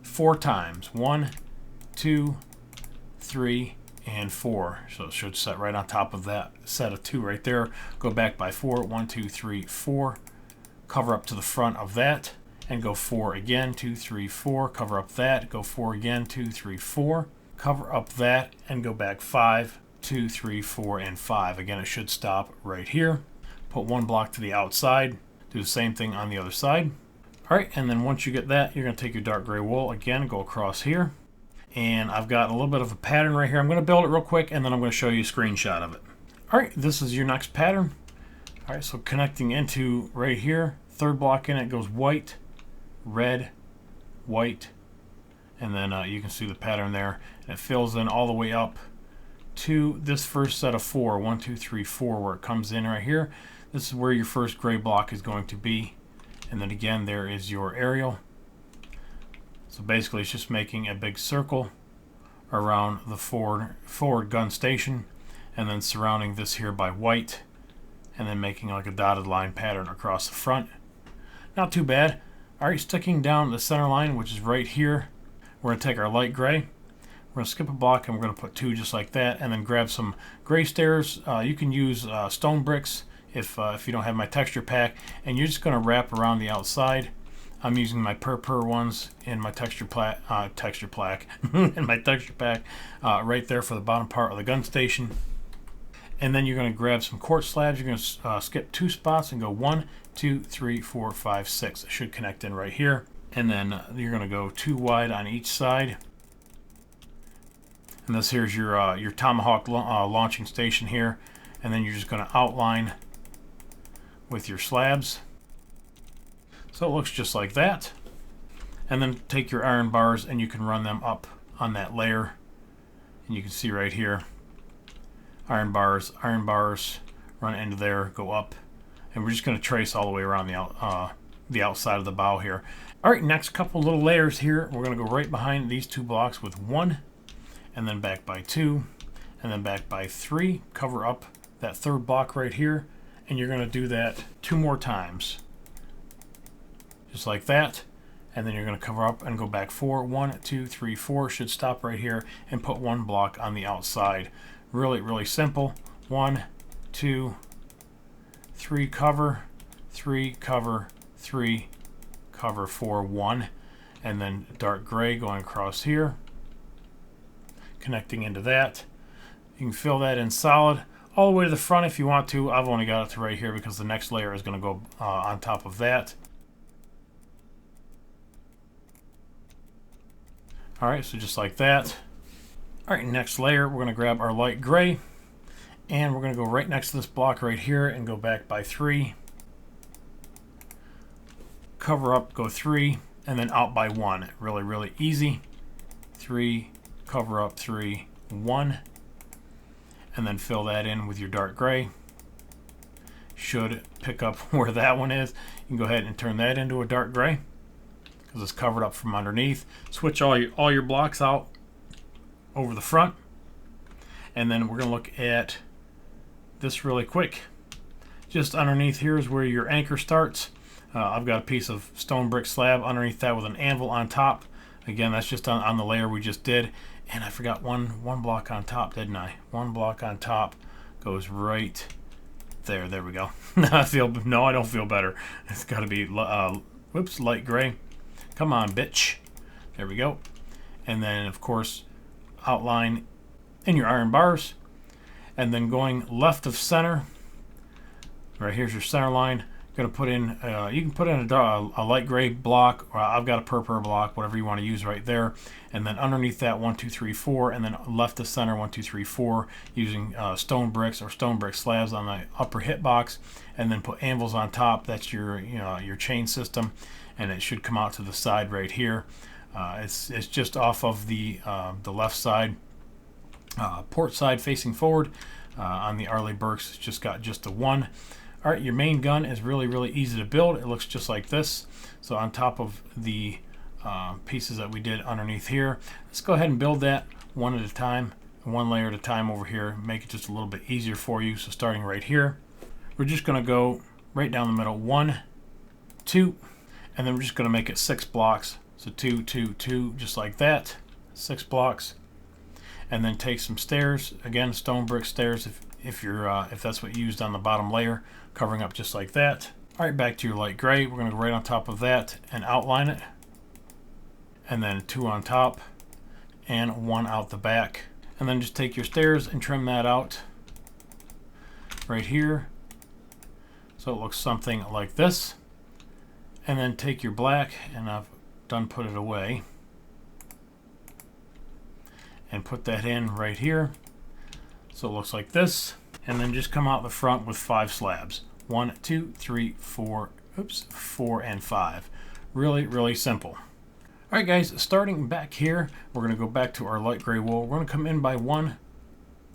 4 times. 1, 2, 3, and 4. So it should set right on top of that set of 2 right there. Go back by 4, 1, 2, 3, 4. Cover up to the front of that, and go 4 again, 2, 3, 4. Cover up that, go 4 again, 2, 3, 4. Cover up that, and go back 5, 2, 3, 4, and 5. Again, it should stop right here. Put 1 block to the outside. Do the same thing on the other side. Alright, and then once you get that, you're going to take your dark gray wool again, go across here. And I've got a little bit of a pattern right here. I'm going to build it real quick, and then I'm going to show you a screenshot of it. Alright, this is your next pattern. Alright, so connecting into right here, third block in it goes white, red, white, and then you can see the pattern there. And it fills in all the way up to this first set of 4, 1, 2, 3, 4, where it comes in right here. This is where your first gray block is going to be. And then again, there is your aerial. So basically it's just making a big circle around the forward gun station, and then surrounding this here by white, and then making like a dotted line pattern across the front. Not too bad. Alright, sticking down the center line, which is right here, we're going to take our light gray. We're going to skip a block, and we're going to put 2 just like that, and then grab some gray stairs. You can use stone bricks if you don't have my texture pack, and you're just going to wrap around the outside. I'm using my purr ones in my texture pack in my texture pack right there for the bottom part of the gun station. And then you're going to grab some quartz slabs. You're going to skip 2 spots and go 1, 2, 3, 4, 5, 6. It should connect in right here. And then you're going to go 2 wide on each side. And this here's your tomahawk launching station here. And then you're just going to outline with your slabs. So it looks just like that. And then take your iron bars and you can run them up on that layer. And you can see right here, iron bars, run into there, go up. And we're just going to trace all the way around the outside of the bow here. Alright, next couple little layers here. We're going to go right behind these 2 blocks with 1, and then back by 2, and then back by 3. Cover up that third block right here. And you're going to do that 2 more times. Just like that. And then you're going to cover up and go back 4. 1, 2, 3, 4. Should stop right here and put 1 block on the outside. Really, really simple. 1, 2, 3, cover, 3, cover, 3, cover, 4, 1. And then dark gray going across here. Connecting into that. You can fill that in solid all the way to the front if you want to. I've only got it to right here because the next layer is going to go on top of that. Alright, so just like that. Alright, next layer, we're going to grab our light gray, and we're going to go right next to this block right here and go back by 3. Cover up, go 3, and then out by 1. Really, really easy. 3, cover up 3, 1. And then fill that in with your dark gray. Should pick up where that one is. You can go ahead and turn that into a dark gray because it's covered up from underneath. Switch all your blocks out over the front. And then we're going to look at this really quick. Just underneath here is where your anchor starts. I've got a piece of stone brick slab underneath that with an anvil on top. Again, that's just on the layer we just did. And I forgot one block on top, didn't I? 1 block on top goes right there. There we go. No, I don't feel better. It's got to be light gray. Come on, bitch. There we go. And then, of course, outline in your iron bars. And then going left of center. Right here's your center line. Going to put in, you can put in a light gray block, or I've got a purple block, whatever you want to use right there. And then underneath that 1, 2, 3, 4, and then left of center 1, 2, 3, 4, using stone bricks or stone brick slabs on the upper hit box, and then put anvils on top. That's your chain system, and it should come out to the side right here. It's just off of the left side, port side facing forward. On the Arleigh Burkes, it's just got just the one. All right, your main gun is really easy to build. It looks just like this. So on top of the pieces that we did underneath here, let's go ahead and build that one at a time, one layer at a time over here. Make it just a little bit easier for you. So starting right here, we're just going to go right down the middle, 1, 2, and then we're just going to make it 6 blocks. So 2, 2, 2, just like that, 6 blocks, and then take some stairs. Again, stone brick stairs if that's what you used on the bottom layer, covering up just like that. All right, back to your light gray. We're going to go right on top of that and outline it, and then 2 on top and 1 out the back, and then just take your stairs and trim that out right here so it looks something like this. And then take your black, and I've done put it away, and put that in right here so it looks like this, and then just come out the front with 5 slabs. 1, 2, 3, 4, 4 and 5. Really simple. Alright guys, starting back here, we're going to go back to our light gray wool. We're going to come in by 1,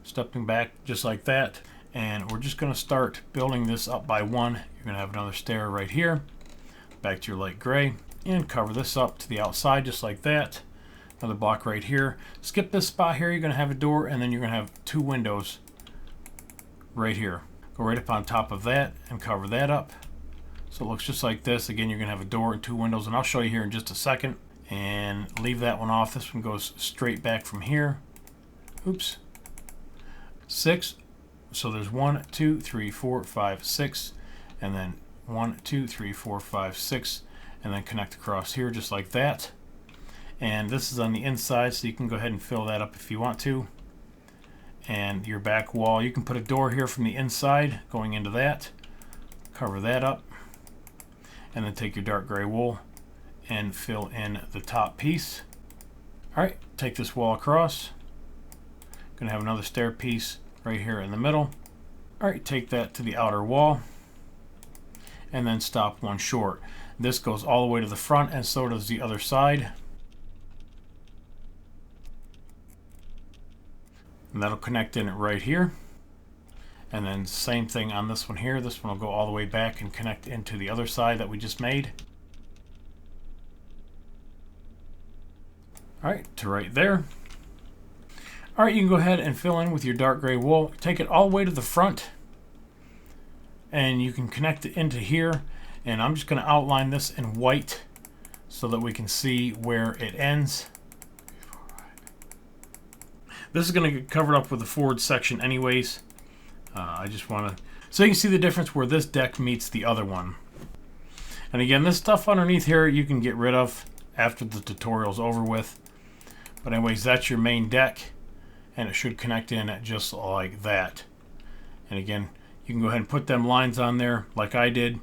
stepping back just like that, and we're just going to start building this up by 1. You're going to have another stair right here, back to your light gray, and cover this up to the outside just like that. Another block right here. Skip this spot here, you're going to have a door, and then you're going to have 2 windows right here. Go right up on top of that and cover that up so it looks just like this. Again, you're going to have a door and 2 windows, and I'll show you here in just a second. And leave that one off. This one goes straight back from here. 6. So there's 1, 2, 3, 4, 5, 6, and then 1, 2, 3, 4, 5, 6, and then connect across here just like that. And this is on the inside, so you can go ahead and fill that up if you want to. And your back wall, you can put a door here from the inside going into that. Cover that up, and then take your dark gray wool and fill in the top piece. Alright, take this wall across. Gonna have another stair piece right here in the middle. Alright, take that to the outer wall and then stop 1 short. This goes all the way to the front, and so does the other side. And that'll connect in it right here. And then same thing on this one here. This one will go all the way back and connect into the other side that we just made. Alright, to right there. Alright, you can go ahead and fill in with your dark gray wool. Take it all the way to the front, and you can connect it into here. And I'm just going to outline this in white so that we can see where it ends. This is going to get covered up with the forward section anyways. I just want to, so you can see the difference where this deck meets the other one. And again, this stuff underneath here you can get rid of after the tutorial's over with. But anyways, that's your main deck, and it should connect in just like that. And again, you can go ahead and put them lines on there like I did,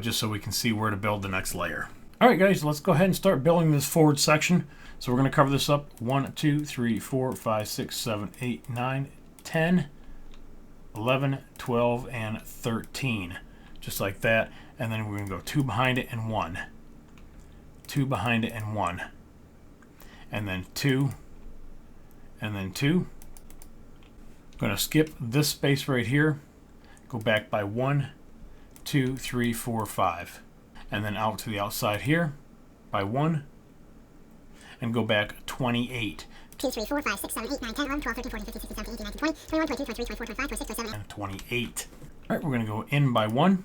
just so we can see where to build the next layer. Alright guys, let's go ahead and start building this forward section. So we're going to cover this up 1, 2, 3, 4, 5, 6, 7, 8, 9, 10, 11, 12, and 13. Just like that. And then we're going to go 2 behind it and 1. 2 behind it and 1. And then 2. And then 2. I'm going to skip this space right here. Go back by 1, 2, 3, 4, 5. And then out to the outside here by 1. And go back 28. 2, 3, 4, 5, 6, 7, 8, 9, 10, 11, 12, 13, 14, 15, 16, 17, 18, 19, 20, 21, 22, 23, 24, 25, 26, 27, and 28. Alright, we're going to go in by 1,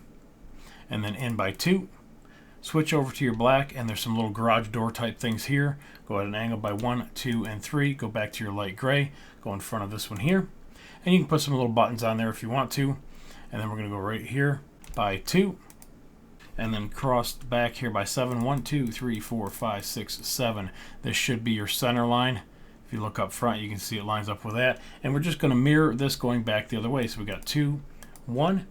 and then in by 2. Switch over to your black, and there's some little garage door type things here. Go at an angle by 1, 2, and 3. Go back to your light gray. Go in front of this one here. And you can put some little buttons on there if you want to. And then we're going to go right here by 2. And then cross back here by 7. 1, 2, 3, 4, 5, 6, 7. This should be your center line. If you look up front, you can see it lines up with that. And we're just going to mirror this going back the other way. So we got 2, 1,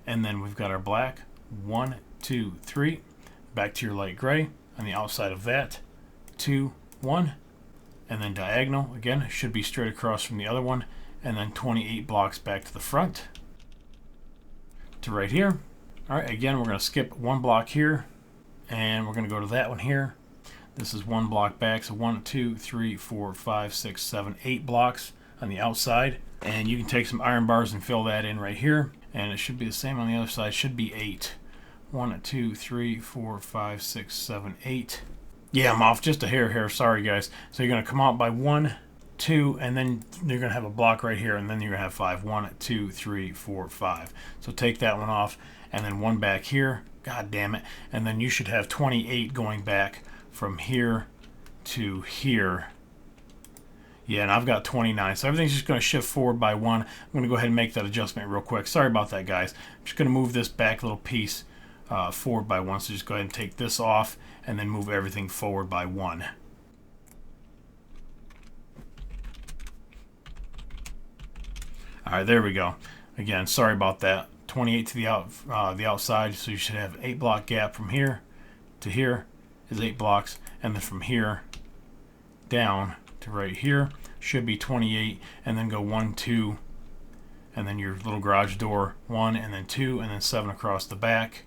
and then we've got our black. 1, 2, 3. Back to your light gray on the outside of that. 2, 1, and then diagonal. Again, it should be straight across from the other one. And then 28 blocks back to the front to right here. All right, again, we're going to skip 1 block here, and we're going to go to that one here. This is 1 block back, so 1, 2, 3, 4, 5, 6, 7, 8 blocks on the outside. And you can take some iron bars and fill that in right here. And it should be the same on the other side. It should be 8. 1, 2, 3, 4, 5, 6, 7, 8. Yeah, I'm off just a hair here. Sorry, guys. So you're going to come out by 1, 2, and then you're going to have a block right here, and then you're going to have 5. 1, 2, 3, 4, 5. So take that one off, and then 1 back here. God damn it. And then you should have 28 going back from here to here. Yeah, and I've got 29. So everything's just going to shift forward by 1. I'm going to go ahead and make that adjustment real quick. Sorry about that, guys. I'm just going to move this back little piece forward by 1. So just go ahead and take this off and then move everything forward by 1. Alright, there we go. Again, sorry about that. 28 to the outside, so you should have 8 block gap from here to here is 8 blocks, and then from here down to right here should be 28, and then go 1, 2, and then your little garage door 1, and then 2, and then 7 across the back,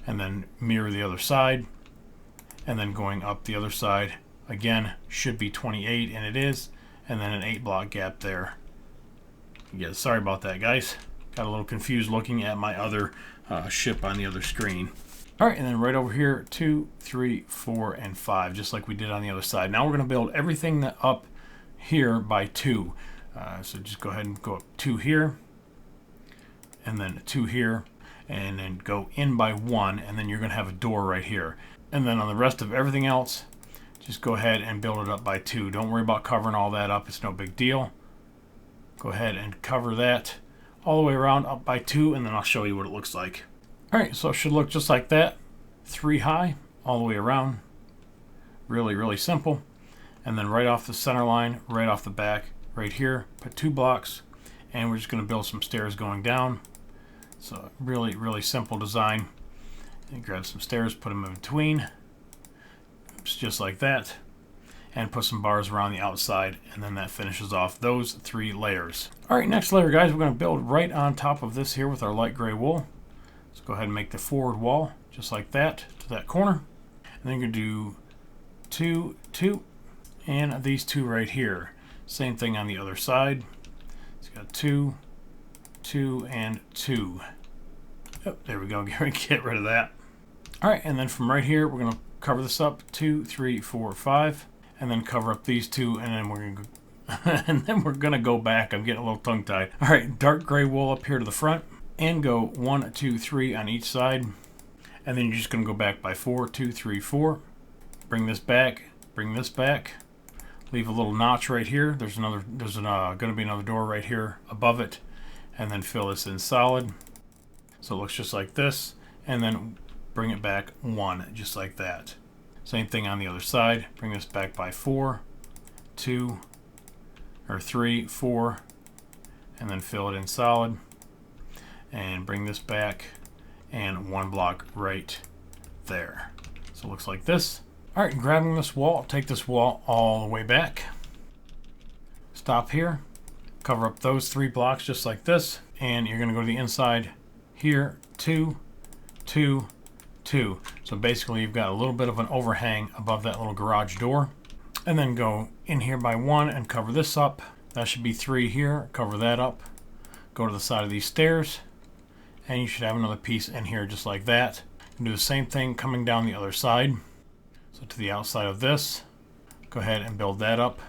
and then mirror the other side, and then going up the other side again should be 28, and it is, and then an 8 block gap there. Yeah, sorry about that, guys. Got a little confused looking at my other ship on the other screen. Alright, and then right over here, 2, 3, 4, and 5, just like we did on the other side. Now we're going to build everything that up here by 2. So just go ahead and go up 2 here, and then 2 here, and then go in by 1, and then you're going to have a door right here. And then on the rest of everything else, just go ahead and build it up by 2. Don't worry about covering all that up. It's no big deal. Go ahead and cover that all the way around up by 2, and then I'll show you what it looks like. Alright, so it should look just like that. 3 high, all the way around. Really, really simple. And then right off the center line, right off the back, right here, put 2 blocks, and we're just going to build some stairs going down. So really, really simple design. And grab some stairs, put them in between. Oops, just like that. And put some bars around the outside, and then that finishes off those 3 layers. Alright, next layer, guys, we're going to build right on top of this here with our light gray wool. Let's go ahead and make the forward wall just like that to that corner. And then you're going to do 2, 2, and these 2 right here. Same thing on the other side. It's got 2, 2, and 2. Oh, there we go. Get rid of that. Alright, and then from right here, we're going to cover this up. 2, 3, 4, 5. And then cover up these 2, and then we're gonna go back. I'm getting a little tongue-tied. All right, dark gray wool up here to the front, and go 1, 2, 3 on each side, and then you're just gonna go back by 4, 2, 3, 4. Bring this back. Bring this back. Leave a little notch right here. There's gonna be another door right here above it, and then fill this in solid, so it looks just like this. And then bring it back 1, just like that. Same thing on the other side. Bring this back by 4, 2, or 3, 4, and then fill it in solid. And bring this back, and 1 block right there. So it looks like this. All right, grabbing this wall, take this wall all the way back. Stop here. Cover up those 3 blocks just like this. And you're going to go to the inside here, 2, 2, 2. So basically you've got a little bit of an overhang above that little garage door. And then go in here by 1 and cover this up. That should be 3 here. Cover that up. Go to the side of these stairs, and you should have another piece in here just like that. And do the same thing coming down the other side. So to the outside of this, go ahead and build that up.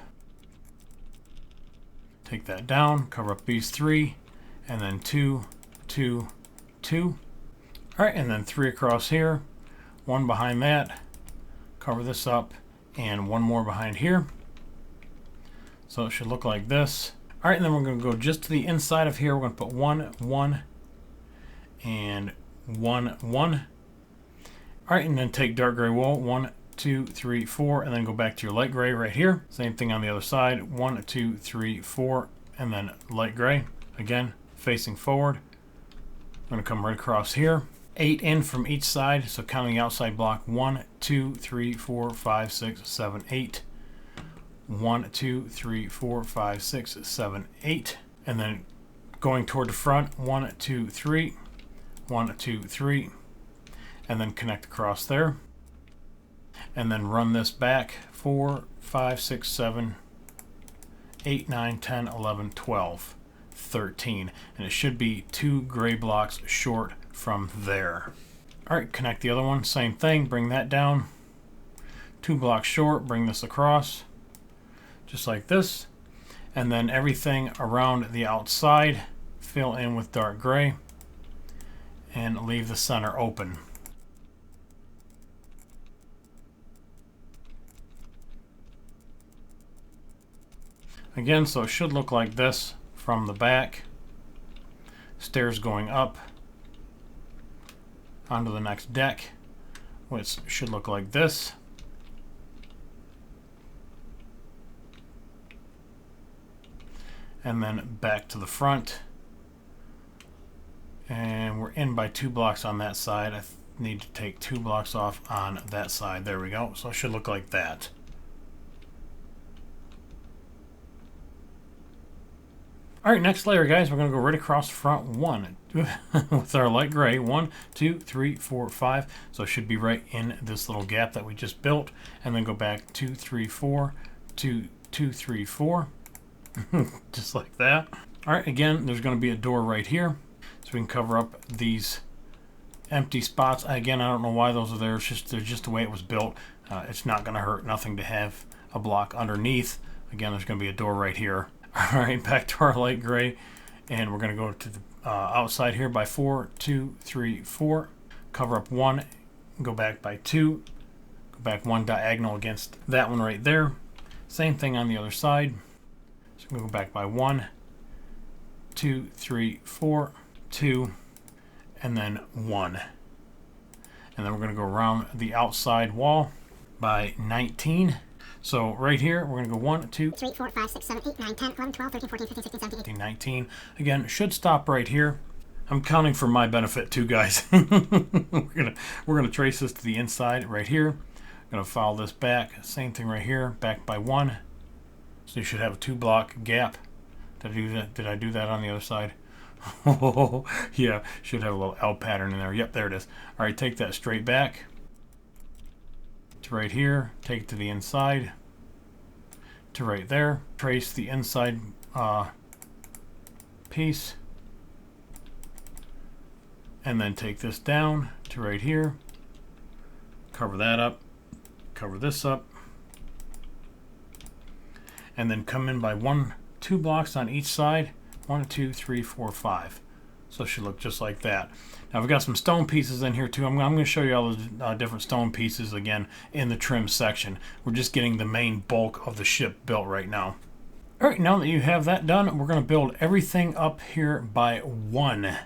Take that down, cover up these 3, and then 2, 2, 2. All right, and then 3 across here, 1 behind that, cover this up, and 1 more behind here. So it should look like this. All right, and then we're going to go just to the inside of here. We're going to put 1, 1, and 1, 1. All right, and then take dark gray wool, 1, 2, 3, 4, and then go back to your light gray right here. Same thing on the other side, 1, 2, 3, 4, and then light gray. Again, facing forward. I'm going to come right across here. 8 in from each side, so counting the outside block, 1, 2, 3, 4, 5, 6, 7, 8. 1, 2, 3, 4, 5, 6, 7, 8. And then going toward the front, 1, 2, 3, 1, 2, 3, and then connect across there. and then run this back 4, 5, 6, 7, 8, 9, 10, 11, 12, 13. And it should be 2 gray blocks short from there. Alright, connect the other one. Same thing. Bring that down. 2 blocks short. Bring this across. Just like this. And then everything around the outside, fill in with dark gray. And leave the center open. Again, so it should look like this from the back. Stairs going up onto the next deck, which should look like this. And then back to the front. And we're in by 2 blocks on that side. I need to take 2 blocks off on that side. There we go. So it should look like that. Alright, next layer, guys, we're going to go right across front 1 with our light gray. 1, 2, 3, 4, 5. So it should be right in this little gap that we just built. And then go back 2, 3, 4, 2, 2, 3, 4. Just like that. Alright, again, there's going to be a door right here. So we can cover up these empty spots. Again, I don't know why those are there. They're just the way it was built. It's not going to hurt nothing to have a block underneath. Again, there's going to be a door right here. Alright, back to our light gray, and we're going to go to the outside here by 4, 2, 3, 4, cover up 1, go back by 2, go back 1 diagonal against that one right there. Same thing on the other side. So we'll go back by 1, 2, 3, 4, 2, and then 1. And then we're going to go around the outside wall by 19. So right here, we're going to go 1, 2, 3, 4, 5, 6, 7, 8, 9, 10, 11, 12, 13, 14, 15, 16, 17, 18, 19. Again, should stop right here. I'm counting for my benefit too, guys. we're gonna trace this to the inside right here. Gonna follow this back. Same thing right here, back by 1. So you should have a 2 block gap. Did I do that? Did I do that on the other side? Oh, yeah, should have a little L pattern in there. Yep, there it is. All right, take that straight back to right here. Take it to the inside to right there. Trace the inside piece. And then take this down to right here. Cover that up. Cover this up. And then come in by 1, 2 blocks on each side. 1, 2, 3, 4, 5. So it should look just like that. Now we've got some stone pieces in here too. I'm going to show you all the different stone pieces again in the trim section. We're just getting the main bulk of the ship built right now. Alright, now that you have that done, we're going to build everything up here by 1.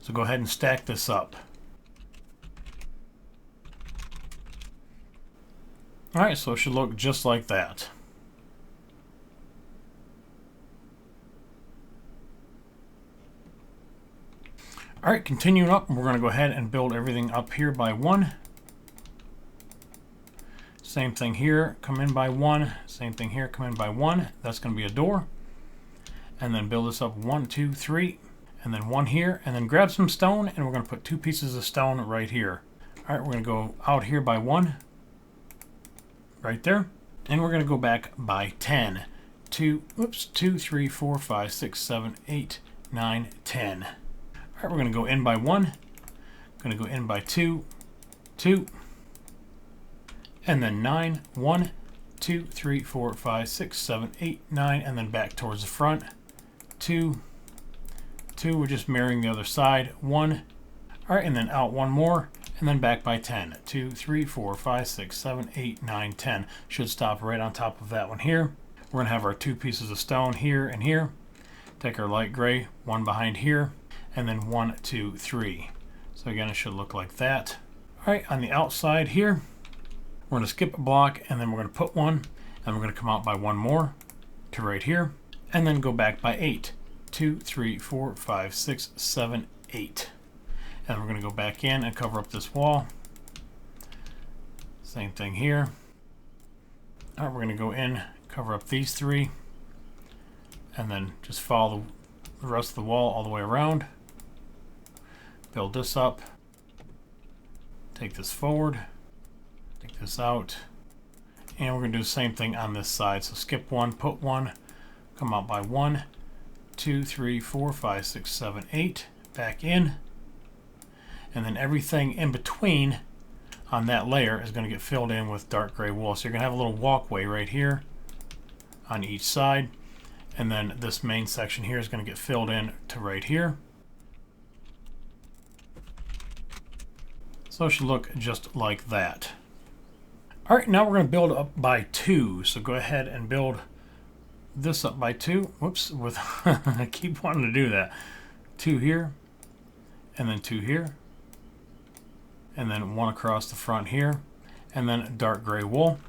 So go ahead and stack this up. Alright, so it should look just like that. Alright, continuing up, we're going to go ahead and build everything up here by 1. Same thing here, come in by 1. Same thing here, come in by 1. That's going to be a door. And then build this up 1, 2, 3. And then 1 here. And then grab some stone, and we're going to put 2 pieces of stone right here. Alright, we're going to go out here by 1. Right there. And we're going to go back by 10. 2, 3, 4, 5, 6, 7, 8, 9, 10. Alright, we're going to go in by 1, going to go in by 2, 2, and then 9, 1, 2, 3, 4, 5, 6, 7, 8, 9, and then back towards the front, 2, 2, we're just mirroring the other side, 1, alright, and then out 1 more, and then back by 10, 2, 3, 4, 5, 6, 7, 8, 9, 10, should stop right on top of that one here. We're going to have our 2 pieces of stone here and here, take our light gray, 1 behind here, and then 1, 2, 3. So again, it should look like that. Alright, on the outside here, we're going to skip a block, and then we're going to put 1, and we're going to come out by 1 more to right here, and then go back by 8. 2, 3, 4, 5, 6, 7, 8. And we're going to go back in and cover up this wall. Same thing here. Alright, we're going to go in, cover up these 3, and then just follow the rest of the wall all the way around. Build this up. Take this forward. Take this out. And we're going to do the same thing on this side. So skip one, put one, come out by 1, 2, 3, 4, 5, 6, 7, 8, back in. And then everything in between on that layer is going to get filled in with dark gray wool. So you're going to have a little walkway right here on each side. And then this main section here is going to get filled in to right here. So it should look just like that. All right, now we're going to build up by 2. So go ahead and build this up by 2. Whoops, I keep wanting to do that. 2 here, and then 2 here, and then 1 across the front here, and then dark gray wool.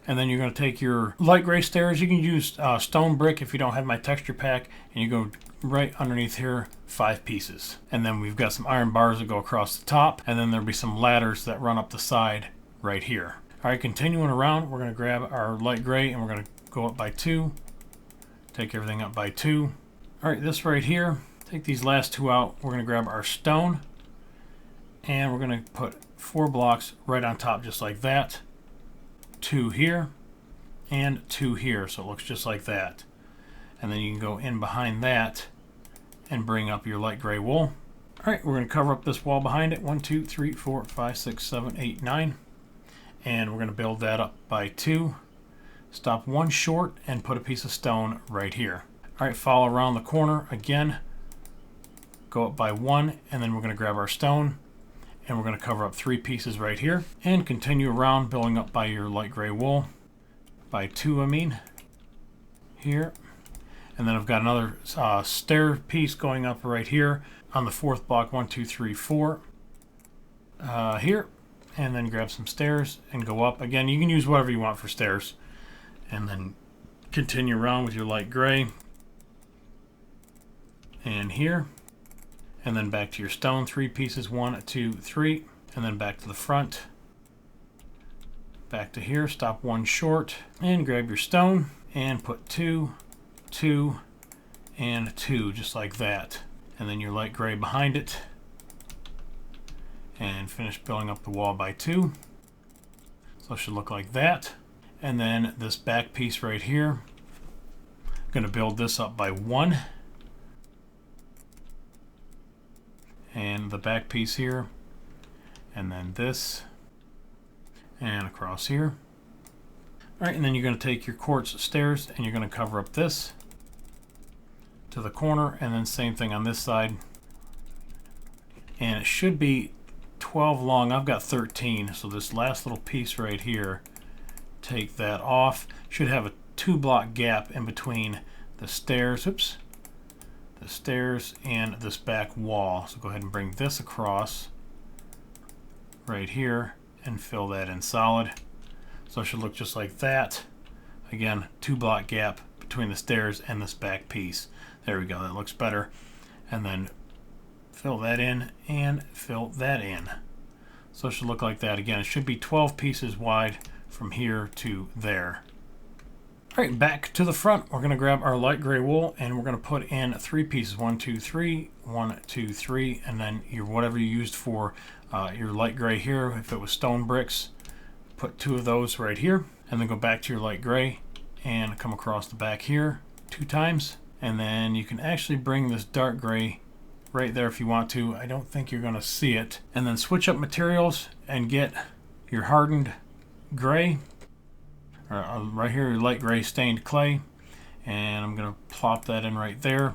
And then you're going to take your light gray stairs. You can use stone brick if you don't have my texture pack, and you go right underneath here, 5 pieces. And then we've got some iron bars that go across the top, and then there'll be some ladders that run up the side right here. All right, continuing around, we're going to grab our light gray and we're going to go up by 2. Take everything up by 2. All right, this right here, take these last 2 out. We're going to grab our stone and we're going to put 4 blocks right on top just like that. 2 here and 2 here, so it looks just like that. And then you can go in behind that and bring up your light gray wool. All right, we're going to cover up this wall behind it. 1, 2, 3, 4, 5, 6, 7, 8, 9. And we're going to build that up by 2. Stop 1 short and put a piece of stone right here. All right, follow around the corner again. Go up by 1, and then we're going to grab our stone and we're going to cover up 3 pieces right here and continue around building up by your light gray wool. By 2, I mean. Here. And then I've got another stair piece going up right here on the 4th block. 1, 2, 3, 4. Here. And then grab some stairs and go up. Again, you can use whatever you want for stairs. And then continue around with your light gray. And here. And then back to your stone. 3 pieces. 1, 2, 3. And then back to the front. Back to here. Stop 1 short. And grab your stone. And put 2, 2, and 2. Just like that. And then your light gray behind it. And finish building up the wall by 2. So it should look like that. And then this back piece right here, I'm going to build this up by 1. And the back piece here, and then this, and across here. All right, and then you're going to take your quartz stairs and you're going to cover up this to the corner, and then same thing on this side. And it should be 12 long. I've got 13, so this last little piece right here, take that off. Should have a 2 block gap in between the stairs, oops, the stairs and this back wall. So go ahead and bring this across right here and fill that in solid. So it should look just like that. Again, 2 block gap between the stairs and this back piece. There we go, that looks better. And then fill that in and fill that in. So it should look like that. Again, it should be 12 pieces wide from here to there. All right, back to the front. We're going to grab our light gray wool and we're going to put in 3 pieces. 1, 2, 3, 1, 2, 3, and then your whatever you used for your light gray here. If it was stone bricks, put 2 of those right here, and then go back to your light gray and come across the back here 2 times. And then you can actually bring this dark gray right there if you want to. I don't think you're going to see it. And then switch up materials and get your hardened gray, or right here, your light gray stained clay, and I'm going to plop that in right there.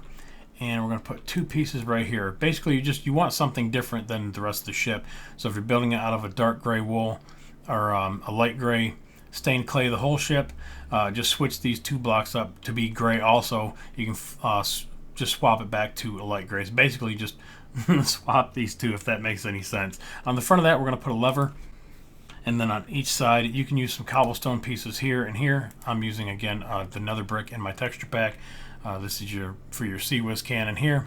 And we're going to put 2 pieces right here. Basically, you want something different than the rest of the ship. So if you're building it out of a dark gray wool or a light gray stained clay, the whole ship, just switch these 2 blocks up to be gray also. You can just swap it back to a light gray. So basically just swap these 2, if that makes any sense. On the front of that, we're going to put a lever. And then on each side, you can use some cobblestone pieces here and here. I'm using, again, the nether brick in my texture pack. This is for your Sea-Whiz cannon here.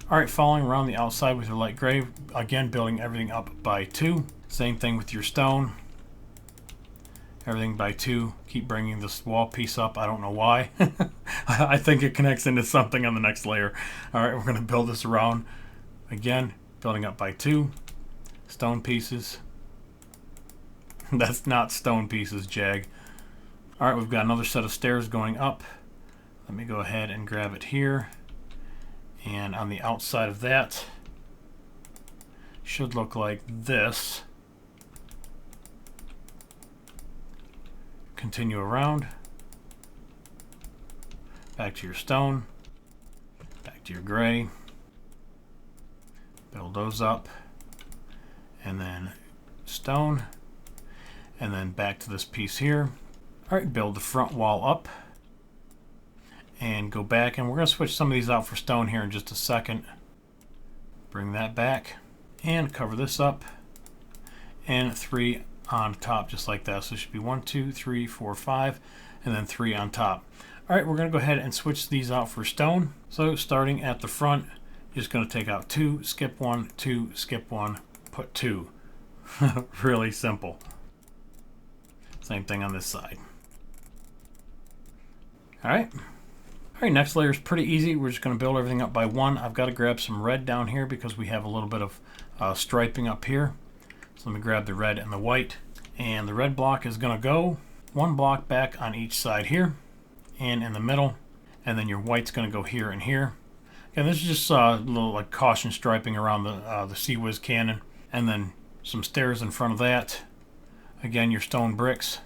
All right, following around the outside with your light gray, again, building everything up by 2. Same thing with your stone. Everything by 2. Keep bringing this wall piece up. I don't know why. I think it connects into something on the next layer. All right, we're going to build this around. Again, building up by 2. Stone pieces. That's not stone pieces, Jag. All right, we've got another set of stairs going up. Let me go ahead and grab it here. And on the outside of that, should look like this. Continue around. Back to your stone. Back to your gray. Build those up. And then stone. And then back to this piece here. Alright, build the front wall up. And go back, and we're going to switch some of these out for stone here in just a second. Bring that back. And cover this up. And 3 on top, just like that. So it should be 1, 2, 3, 4, 5, and then 3 on top. Alright, we're going to go ahead and switch these out for stone. So starting at the front, you're just going to take out 2, skip 1, 2, skip 1, put 2. Really simple. Same thing on this side. Alright. Alright, next layer is pretty easy. We're just going to build everything up by 1. I've got to grab some red down here because we have a little bit of striping up here. So let me grab the red and the white. And the red block is going to go 1 block back on each side here and in the middle. And then your white's going to go here and here. And this is just a little like caution striping around the Sea Whiz cannon. And then some stairs in front of that. Again, your stone bricks.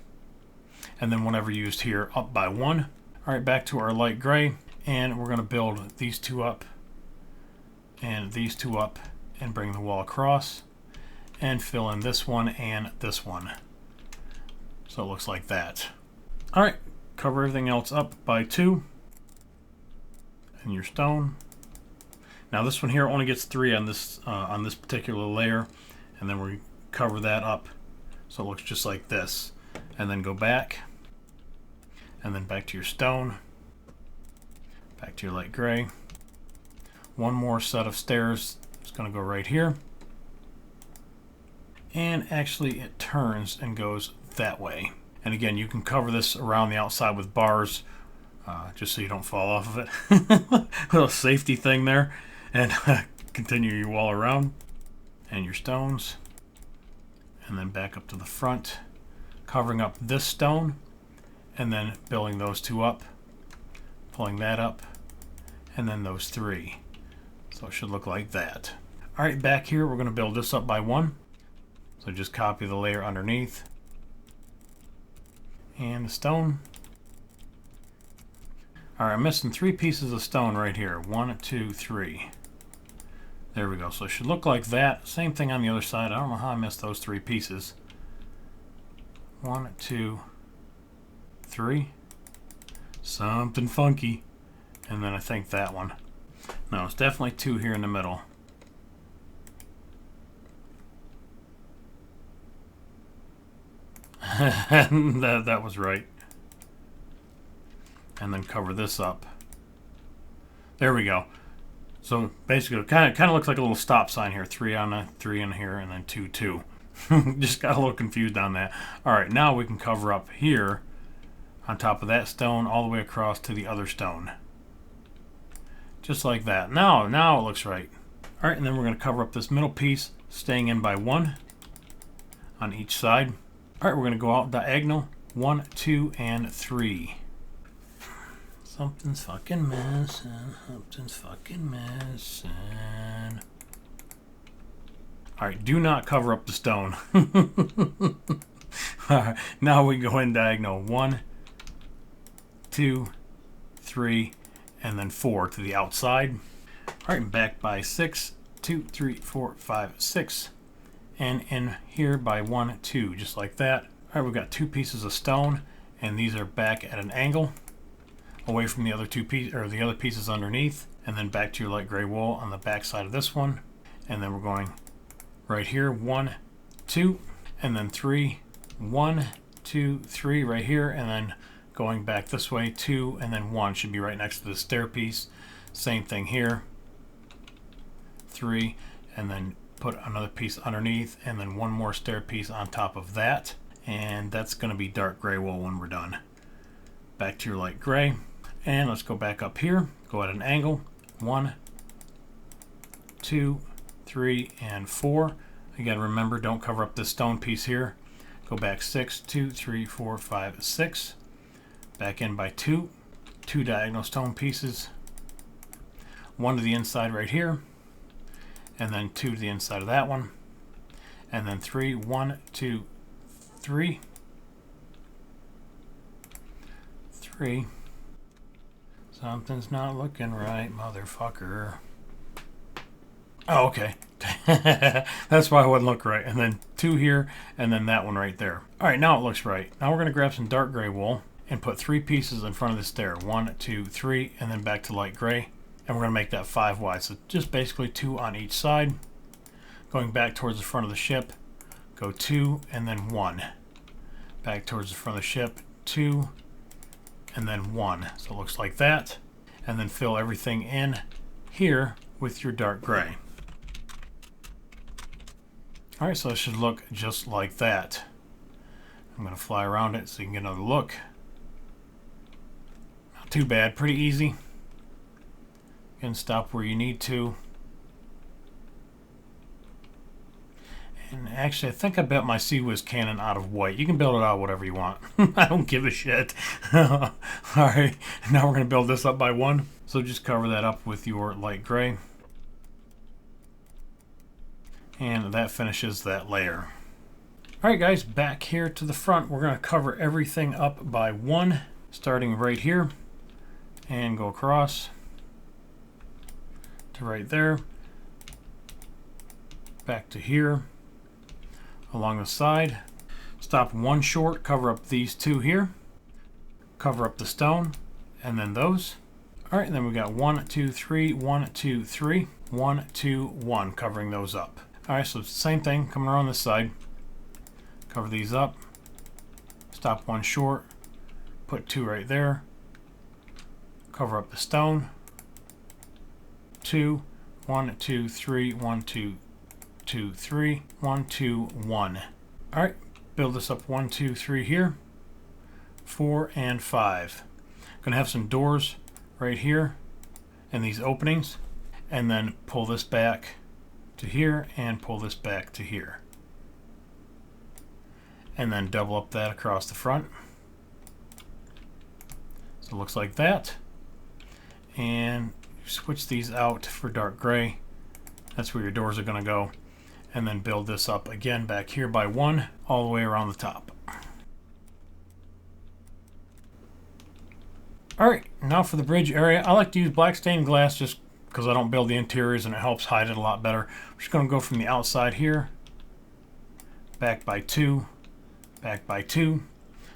And then whatever used here up by 1. Alright, back to our light gray. And we're going to build these 2 up. And these 2 up. And bring the wall across. And fill in this one and this one. So it looks like that. Alright, cover everything else up by 2. And your stone. Now this one here only gets 3 on this particular layer. And then we cover that up so it looks just like this. And then go back. And then back to your stone. Back to your light gray. 1 more set of stairs. It's going to go right here. And actually it turns and goes that way. And again, you can cover this around the outside with bars just so you don't fall off of it. Little safety thing there. And continue your wall around. And your stones. And then back up to the front. Covering up this stone. And then building those 2 up. Pulling that up. And then those 3. So it should look like that. Alright, back here we're going to build this up by 1. So just copy the layer underneath. And the stone. Alright, I'm missing 3 pieces of stone right here. 1, 2, 3. There we go. So it should look like that. Same thing on the other side. I don't know how I missed those 3 pieces. 1, 2, 3. Something funky. And then I think that one. No, it's definitely 2 here in the middle. that was right. And then cover this up. There we go. So basically it kind of looks like a little stop sign here. 3 on a 3 in here and then 2, 2. Just got a little confused on that. Alright, now we can cover up here on top of that stone all the way across to the other stone. Just like that. Now it looks right. Alright, and then we're going to cover up this middle piece, staying in by 1 on each side. Alright, we're going to go out diagonal. 1, 2, and 3. Something's fucking missing. Something's fucking missing. Alright, do not cover up the stone. Alright, now we go in diagonal. 1, 2, 3, and then 4 to the outside. Alright, back by 6. 2, 3, 4, 5, 6. And in here by 1, 2, just like that. Alright, we've got 2 pieces of stone, and these are back at an angle, away from the other 2 pieces, or the other pieces underneath, and then back to your light gray wool on the back side of this one. And then we're going right here, 1, 2, and then 3, 1, 2, 3 right here, and then going back this way, 2, and then 1 should be right next to the stair piece. Same thing here, 3, and then put another piece underneath, and then 1 more stair piece on top of that. And that's going to be dark gray wool when we're done. Back to your light gray. And let's go back up here. Go at an angle. 1, 2, 3, and 4. Again, remember, don't cover up this stone piece here. go back 6, 2, 3, 4, 5, 6, back in by 2, 2 diagonal stone pieces, 1 to the inside right here, and then 2 to the inside of that one, and then 3, 1, 2, 3, 3. Something's not looking right, motherfucker. Oh, okay. That's why it wouldn't look right. And then 2 here, and then that one right there. All right, now it looks right. Now we're going to grab some dark gray wool and put 3 pieces in front of the stair. 1, 2, 3, and then back to light gray. And we're going to make that 5 wide. So just basically 2 on each side. Going back towards the front of the ship, go 2 and then 1. Back towards the front of the ship, 2 and then 1. So it looks like that. And then fill everything in here with your dark gray. All right, so it should look just like that. I'm going to fly around it so you can get another look. Not too bad, pretty easy. You can stop where you need to. And actually, I think I built my Sea-Whiz cannon out of white. You can build it out whatever you want. I don't give a shit. All right, now we're going to build this up by 1. So just cover that up with your light gray. And that finishes that layer. All right, guys, back here to the front, we're going to cover everything up by 1, starting right here, and go across to right there, back to here, along the side. Stop 1 short, cover up these 2 here, cover up the stone, and then those. All right, and then we got 1, 2, 3, 1, 2, 3, 1, 2, 1, covering those up. All right, so same thing, coming around this side, cover these up, stop 1 short, put 2 right there, cover up the stone, 2, 1, 2, 3, 1, 2, 2, 3, 1, 2, 1. All right, build this up 1, 2, 3 here, 4 and 5. Gonna have some doors right here in these openings, and then pull this back to here and pull this back to here, and then double up that across the front. So it looks like that, and switch these out for dark gray. That's where your doors are going to go, and then build this up again back here by 1 all the way around the top. Alright, now for the bridge area. I like to use black stained glass just because I don't build the interiors and it helps hide it a lot better. I'm just going to go from the outside here, back by 2, back by 2,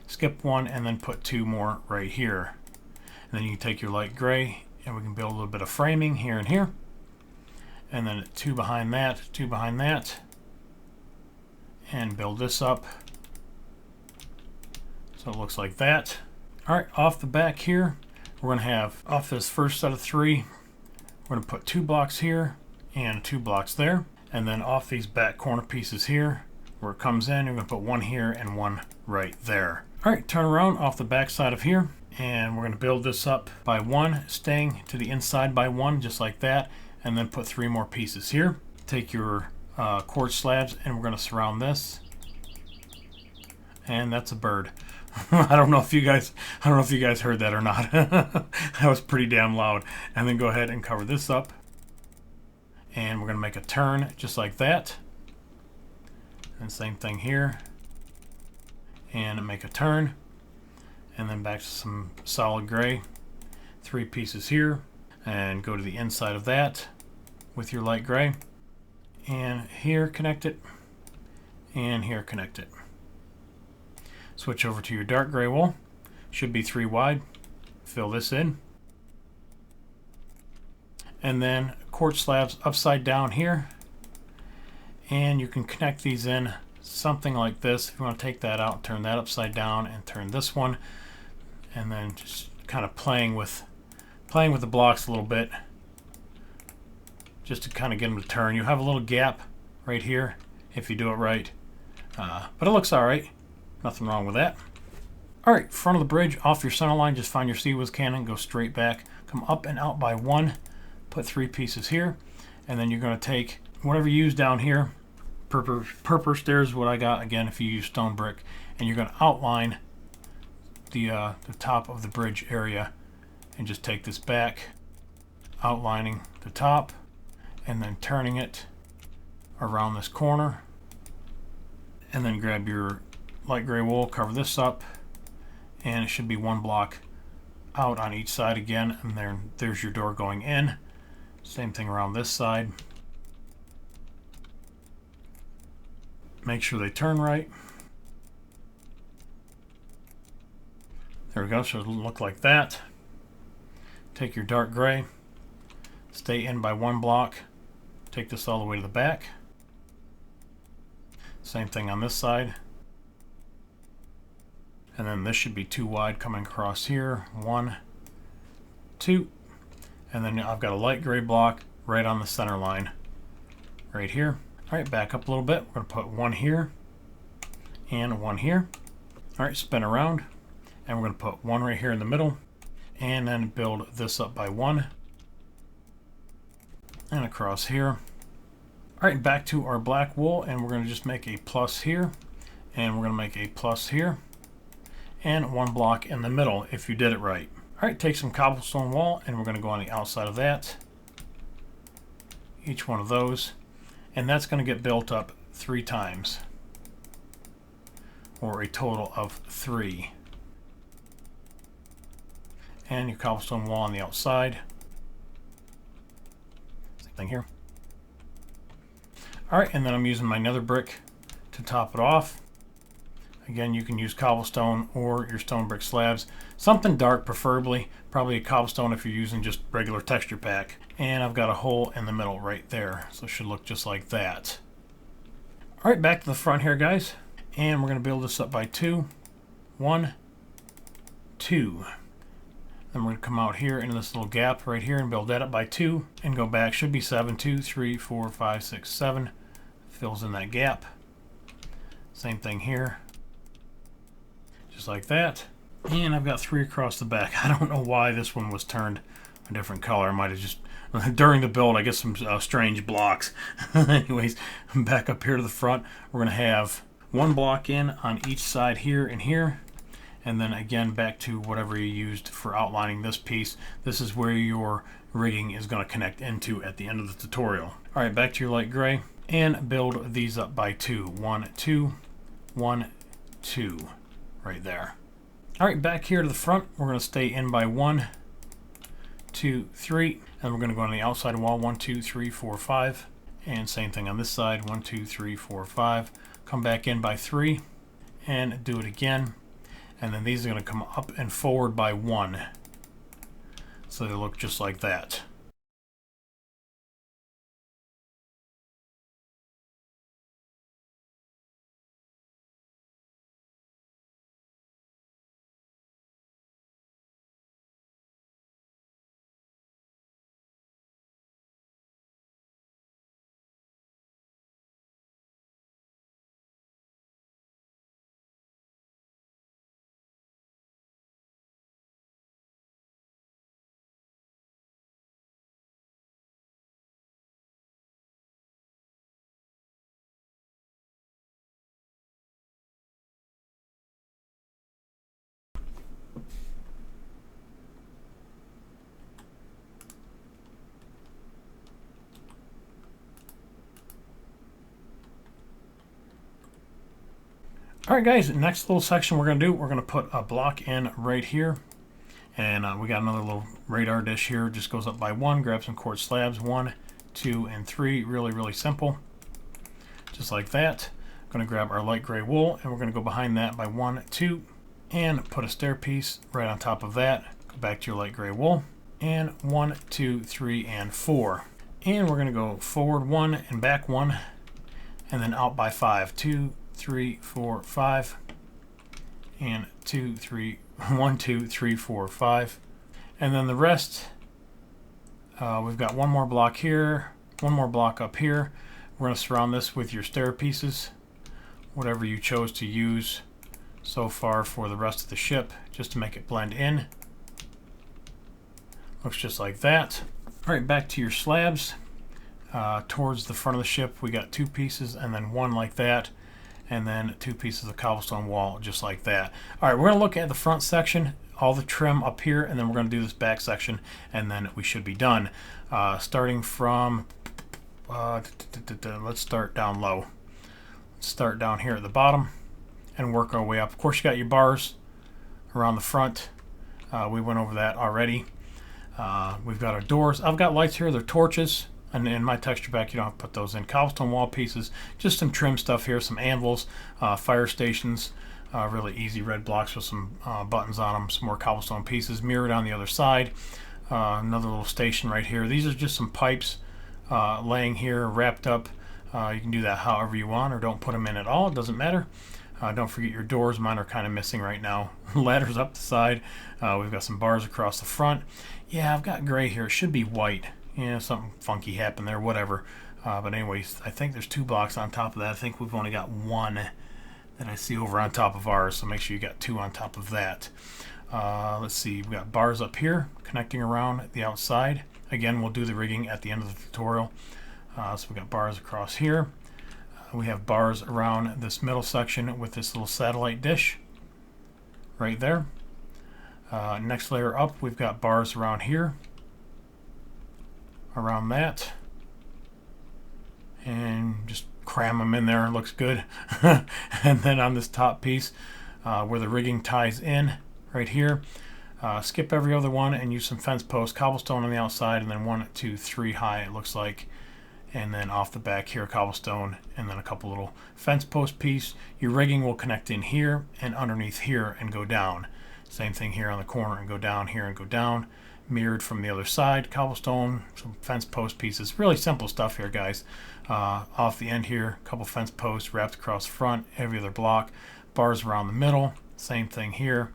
skip 1, and then put 2 more right here. And then you can take your light gray and we can build a little bit of framing here and here. And then 2 behind that, 2 behind that, and build this up so it looks like that. Alright, off the back here, we're going to have, off this first set of 3, we're going to put 2 blocks here and 2 blocks there. And then off these back corner pieces here, where it comes in, you're going to put 1 here and 1 right there. Alright, turn around off the back side of here, and we're going to build this up by 1, staying to the inside by 1, just like that, and then put 3 more pieces here. Take your quartz slabs, and we're going to surround this. And that's a bird. I don't know if you guys heard that or not. That was pretty damn loud. And then go ahead and cover this up. And we're going to make a turn just like that. And same thing here. And make a turn. And then back to some solid gray. 3 pieces here. And go to the inside of that with your light gray. And here connect it. And here connect it. Switch over to your dark gray wool. Should be 3 wide. Fill this in. And then quartz slabs upside down here. And you can connect these in something like this. If you want to take that out, turn that upside down and turn this one. And then just kind of playing with the blocks a little bit. Just to kind of get them to turn. You have a little gap right here if you do it right. But it looks alright. Nothing wrong with that. Alright, front of the bridge, off your center line, just find your Sea-Whiz cannon, go straight back, come up and out by 1, put 3 pieces here, and then you're going to take whatever you use down here, purpose stairs, what I got, again, if you use stone brick, and you're going to outline the top of the bridge area, and just take this back, outlining the top, and then turning it around this corner, and then grab your light gray wool, cover this up, and it should be one block out on each side again, and there's your door going in. Same thing around this side. Make sure they turn right. There we go, so it'll look like that. Take your dark gray, stay in by one block, take this all the way to the back. Same thing on this side. And then this should be too wide coming across here. 1, 2. And then I've got a light gray block right on the center line, right here. All right, back up a little bit. We're going to put one here and one here. All right, spin around. And we're going to put one right here in the middle. And then build this up by 1. And across here. All right, back to our black wool, and we're going to just make a plus here. And we're going to make a plus here. And one block in the middle if you did it right. All right, take some cobblestone wall, and we're going to go on the outside of that. Each one of those. And that's going to get built up 3 times. Or a total of 3. And your cobblestone wall on the outside. Same thing here. All right, and then I'm using my nether brick to top it off. Again, you can use cobblestone or your stone brick slabs. Something dark preferably, probably a cobblestone if you're using just regular texture pack. And I've got a hole in the middle right there, so it should look just like that. All right, back to the front here, guys. And we're going to build this up by 2. 1, 2. Then we're going to come out here into this little gap right here and build that up by 2 and go back. Should be 7, 2, 3, 4, 5, 6, 7. Fills in that gap. Same thing here. Just like that. And I've got 3 across the back. I don't know why this one was turned a different color. I might have just, during the build, I guess some strange blocks. Anyways, back up here to the front, we're going to have 1 block in on each side here and here. And then again, back to whatever you used for outlining this piece. This is where your rigging is going to connect into at the end of the tutorial. All right, back to your light gray. And build these up by 2. 1, 2, 1, 2. Right there. All right, back here to the front, we're going to stay in by 1, 2, 3, and we're going to go on the outside wall. 1, 2, 3, 4, 5, and same thing on this side. 1, 2, 3, 4, 5. Come back in by 3, and do it again. And then these are going to come up and forward by 1, so they look just like that. All right, guys, next little section we're going to do, we're going to put a block in right here. And we got another little radar dish here. Just goes up by 1. Grab some quartz slabs. 1, 2, and 3. Really, really simple. Just like that. I'm going to grab our light gray wool, and we're going to go behind that by 1, 2, and put a stair piece right on top of that. Go back to your light gray wool. And 1, 2, 3, and 4. And we're going to go forward 1 and back 1, and then out by 5. 2, 3, 4, 5, and 2, 3, 1, 2, 3, 4, 5, and then the rest. We've got 1 more block here, 1 more block up here. We're going to surround this with your stair pieces, whatever you chose to use so far for the rest of the ship, just to make it blend in. Looks just like that. All right, back to your slabs. towards the front of the ship, we got 2 pieces, and then 1 like that, and then 2 pieces of cobblestone wall just like that. All right, we're going to look at the front section, all the trim up here, and then we're going to do this back section, and then we should be done. Starting from, let's start down low. Let's start down here at the bottom and work our way up. Of course, you got your bars around the front. We went over that already. We've got our doors. I've got lights here. They're torches. And in my texture pack, you don't have to put those in. Cobblestone wall pieces. Just some trim stuff here. Some anvils. Fire stations. Really easy red blocks with some buttons on them. Some more cobblestone pieces. Mirrored on the other side. Another little station right here. These are just some pipes laying here, wrapped up. You can do that however you want, or don't put them in at all. It doesn't matter. Don't forget your doors. Mine are kind of missing right now. Ladders up the side. We've got some bars across the front. Yeah, I've got gray here. It should be white. Yeah, something funky happened there, whatever. But anyways, I think there's 2 blocks on top of that. I think we've only got 1 that I see over on top of ours, so make sure you got 2 on top of that. Let's see, we've got bars up here connecting around the outside. Again, we'll do the rigging at the end of the tutorial. So we've got bars across here. We have bars around this middle section with this little satellite dish right there. Next layer up, we've got bars around here, around that, and just cram them in there. It looks good. And then on this top piece where the rigging ties in right here, skip every other one and use some fence posts, cobblestone on the outside, and then 1, 2, 3 high, it looks like. And then off the back here, cobblestone, and then a couple little fence post piece. Your rigging will connect in here and underneath here and go down. Same thing here on the corner, and go down here and go down. Mirrored from the other side, cobblestone, some fence post pieces. Really simple stuff here, guys. Off the end here, a couple fence posts wrapped across the front, every other block. Bars around the middle, same thing here.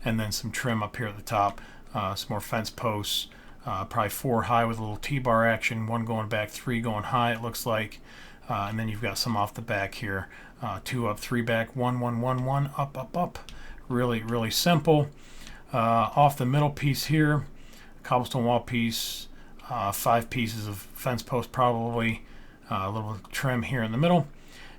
And then some trim up here at the top. Some more fence posts. Probably 4 high with a little T-bar action, 1 going back, 3 going high, it looks like. And then you've got some off the back here. 2 up, 3 back, 1, 1, 1, 1, up, up, up. Really, really simple. Off the middle piece here, cobblestone wall piece, 5 pieces of fence post probably, a little trim here in the middle.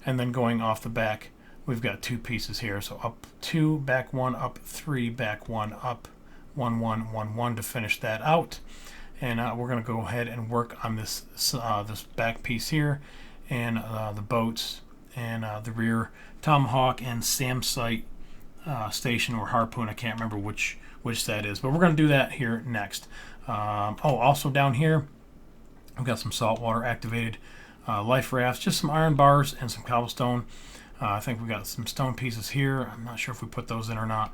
And then going off the back, we've got 2 pieces here. So up 2, back 1, up 3, back 1, up 1, 1, 1, 1 to finish that out. And we're going to go ahead and work on this this back piece here, and the boats, and the rear tomahawk and SAM site station or harpoon. I can't remember which that is, but we're going to do that here next. Also down here, I've got some saltwater activated life rafts, just some iron bars and some cobblestone. I think we got some stone pieces here. I'm not sure if we put those in or not.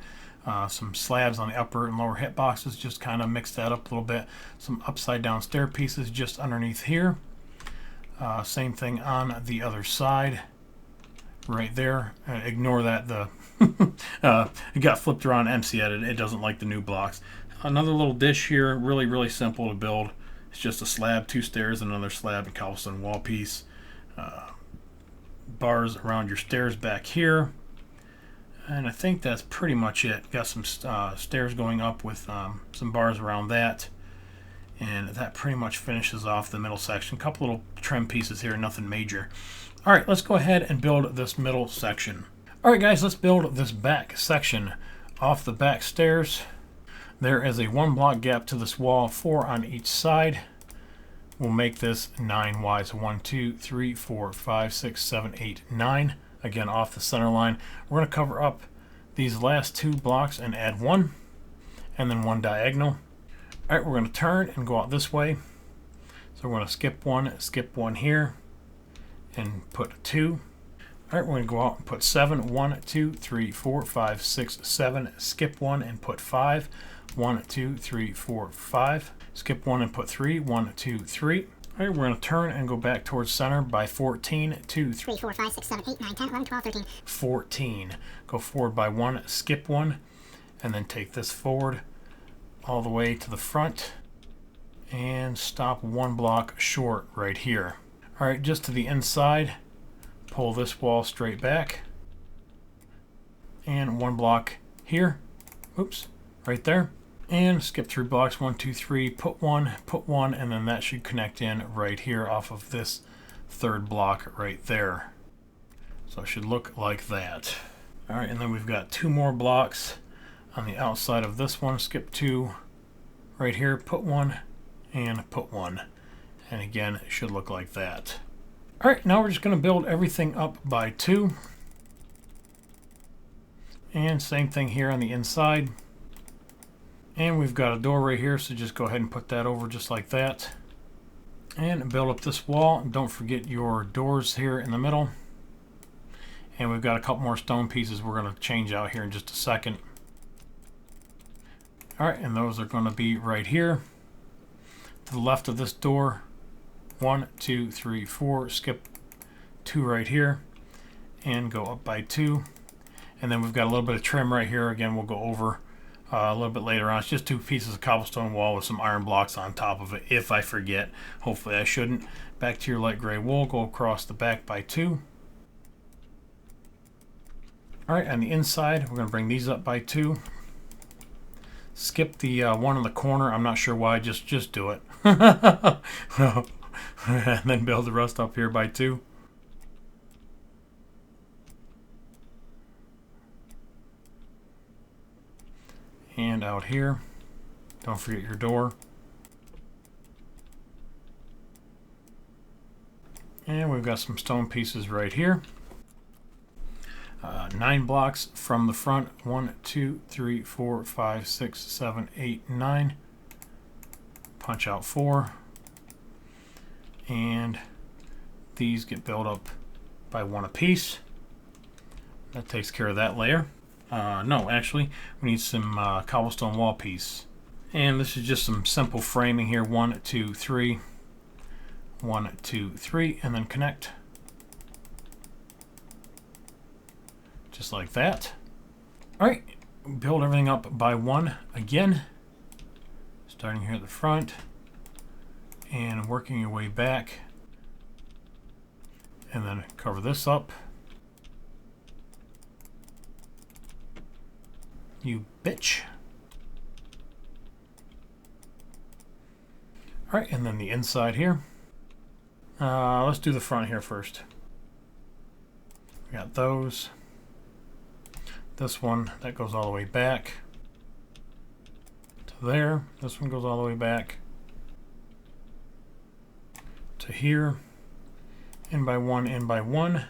Some slabs on the upper and lower hit boxes, just kind of mix that up a little bit. Some upside down stair pieces just underneath here. Same thing on the other side right there. Ignore that it got flipped around MC edit. It doesn't like the new blocks. Another little dish here, really, really simple to build. It's just a slab, 2 stairs, and another slab and cobblestone wall piece. Bars around your stairs back here. And I think that's pretty much it. Got some stairs going up with some bars around that. And that pretty much finishes off the middle section. A couple little trim pieces here, nothing major. All right, let's go ahead and build this middle section. All right, guys, let's build this back section. Off the back stairs, there is a 1 block gap to this wall, 4 on each side. We'll make this 9 wide. So 1, 2, 3, 4, 5, 6, 7, 8, 9. Again, off the center line. We're going to cover up these last 2 blocks and add 1, and then 1 diagonal. All right, we're going to turn and go out this way. So we're going to skip 1 here, and put 2. All right, we're going to go out and put 7. 1, 2, 3, 4, 5, 6, 7. Skip 1 and put 5. 1, 2, 3, 4, 5. Skip 1 and put 3. 1, 2, 3. All right, we're going to turn and go back towards center by 14, 2, 3, 4, 5, 6, 7, 8, 9, 10, 11, 12, 13. 14. Go forward by 1, skip 1, and then take this forward all the way to the front and stop 1 block short right here. All right, just to the inside, pull this wall straight back, and 1 block here. Oops, right there. And skip 3 blocks, 1, 2, 3, put one, and then that should connect in right here off of this third block right there. So it should look like that. All right, and then we've got 2 more blocks on the outside of this one. Skip 2 right here, put 1, and put 1. And again, it should look like that. All right, now we're just going to build everything up by 2. And same thing here on the inside. And we've got a door right here, so just go ahead and put that over just like that. And build up this wall. Don't forget your doors here in the middle. And we've got a couple more stone pieces we're going to change out here in just a second. Alright, and those are going to be right here. To the left of this door. 1, 2, 3, 4. Skip 2 right here. And go up by 2. And then we've got a little bit of trim right here. Again, we'll go over a little bit later on. It's just 2 pieces of cobblestone wall with some iron blocks on top of it, if I forget. Hopefully I shouldn't. Back to your light gray wool, go across the back by 2. Alright, on the inside, we're going to bring these up by 2. Skip the one in the corner. I'm not sure why, just do it. And then build the rest up here by 2. And out here, don't forget your door. And we've got some stone pieces right here. 9 blocks from the front. 1, 2, 3, 4, 5, 6, 7, 8, 9. Punch out 4. And these get built up by 1 apiece. That takes care of that layer. No, actually, we need some cobblestone wall piece. And this is just some simple framing here. 1, 2, 3. 1, 2, 3, and then connect. Just like that. Alright, build everything up by 1 again. Starting here at the front. And working your way back. And then cover this up. You bitch. Alright, and then the inside here. Let's do the front here first. We got those. This one, that goes all the way back to there. This one goes all the way back to here. In by 1, in by 1.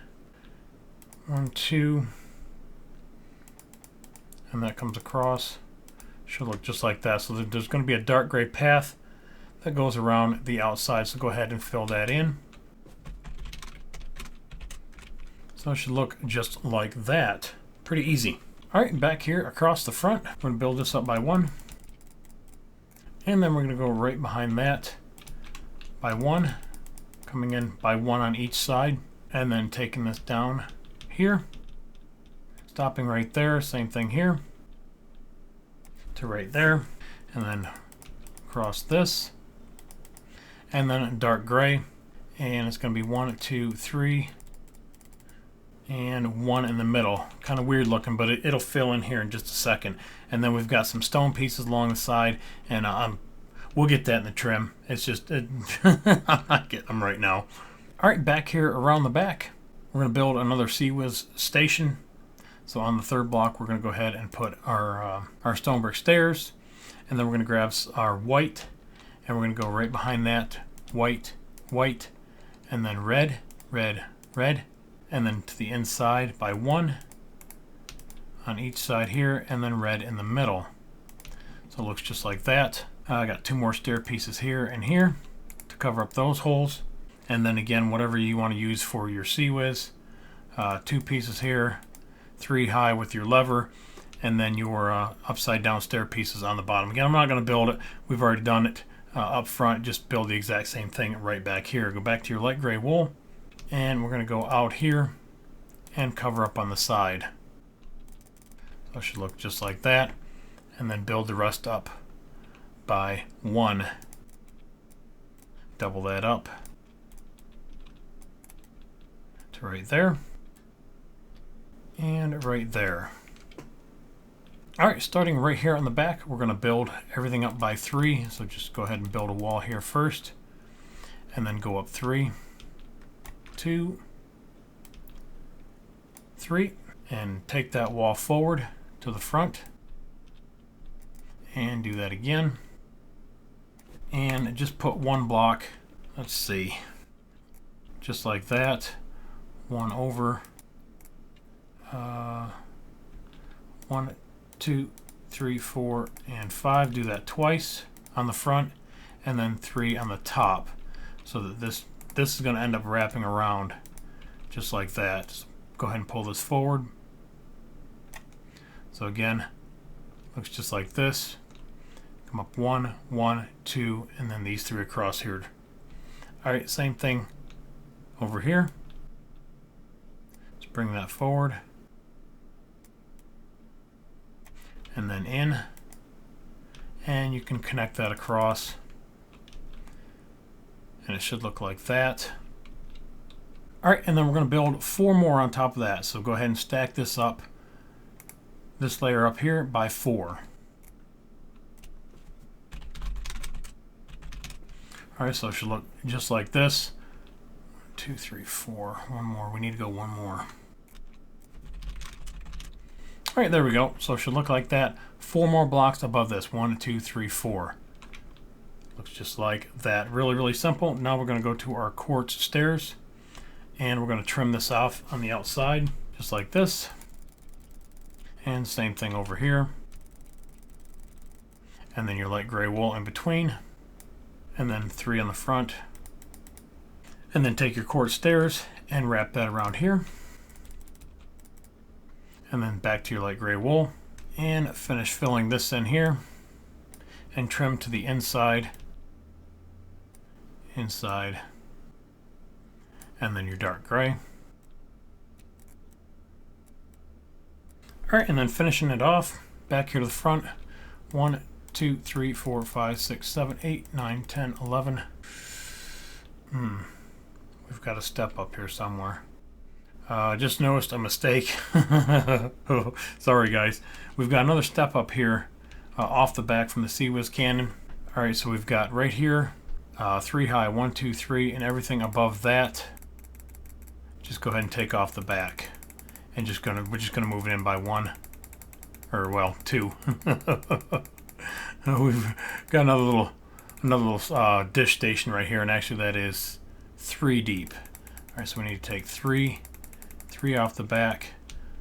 1, 2. And that comes across. Should look just like that. So there's going to be a dark gray path that goes around the outside. So go ahead and fill that in. So it should look just like that. Pretty easy. Alright, back here across the front, we're going to build this up by 1. And then we're going to go right behind that by 1. Coming in by 1 on each side. And then taking this down here. Stopping right there, same thing here. To right there. And then across this. And then dark gray. And it's going to be 1, 2, 3. And 1 in the middle. Kind of weird looking, but it'll fill in here in just a second. And then we've got some stone pieces along the side, and we'll get that in the trim. It's just, I'm not getting them right now. All right, back here around the back, we're going to build another CWIS station. So on the third block, we're going to go ahead and put our stone brick stairs, and then we're going to grab our white, and we're going to go right behind that, white, white, and then red, red, red. And then to the inside by 1 on each side here, and then red in the middle. So it looks just like that. I got 2 more stair pieces here and here to cover up those holes. And then again, whatever you want to use for your CWIS. 2 pieces here, 3 high with your lever, and then your upside down stair pieces on the bottom. Again, I'm not going to build it. We've already done it up front. Just build the exact same thing right back here. Go back to your light gray wool. And we're going to go out here and cover up on the side. So it should look just like that. And then build the rest up by 1. Double that up to right there. And right there. Alright, starting right here on the back, we're going to build everything up by 3. So just go ahead and build a wall here first. And then go up 3, 2, 3. And take that wall forward to the front. And do that again. And just put one block, let's see, just like that. One over. 1, 2, 3, 4, and 5. Do that twice on the front, and then 3 on the top, so that this is going to end up wrapping around just like that. So go ahead and pull this forward. So again, looks just like this. Come up 1, 1, 2, and then these 3 across here. All right, same thing over here. Let's bring that forward. And then in, and you can connect that across, and it should look like that. Alright, and then we're going to build 4 more on top of that, so go ahead and stack this up, this layer up here, by 4. Alright, so it should look just like this. 1, 2, 3, 4. One more. We need to go one more. Alright, there we go. So it should look like that. 4 more blocks above this. 1, 2, 3, 4. Looks just like that. Really, really simple. Now we're going to go to our quartz stairs. And we're going to trim this off on the outside. Just like this. And same thing over here. And then your light gray wool in between. And then 3 on the front. And then take your quartz stairs and wrap that around here. And then back to your light gray wool, and finish filling this in here, and trim to the inside, and then your dark gray. Alright, and then finishing it off, back here to the front, 1, 2, 3, 4, 5, 6, 7, 8, 9, 10, 11. We've got a step up here somewhere. Just noticed a mistake. Oh, sorry guys. We've got another step up here off the back from the Sea-Whiz cannon. Alright, so we've got right here 3 high, 1, 2, 3, and everything above that. Just go ahead and take off the back. And we're just gonna move it in by 1. Or well, 2. We've got another little dish station right here, and actually that is 3 deep. Alright, so we need to take 3 off the back,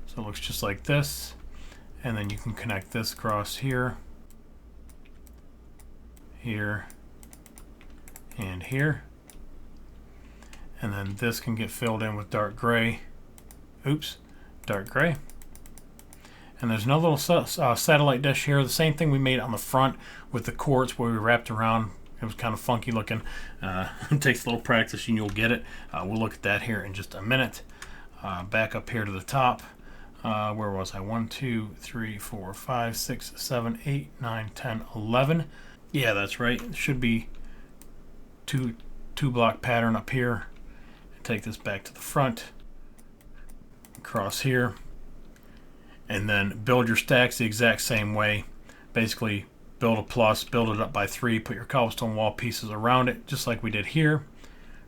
so it looks just like this, and then you can connect this across here, here, and here, and then this can get filled in with dark gray. Dark gray. And there's another little satellite dish here, the same thing we made on the front with the quartz where we wrapped around. It was kind of funky looking. It takes a little practice and you'll get it. We'll look at that here in just a minute. Back up here to the top. Where was I? 1, 2, 3, 4, 5, 6, 7, 8, 9, 10, 11. Yeah, that's right. It should be two block pattern up here. Take this back to the front. Across here. And then build your stacks the exact same way. Basically, build a plus, build it up by 3, put your cobblestone wall pieces around it, just like we did here.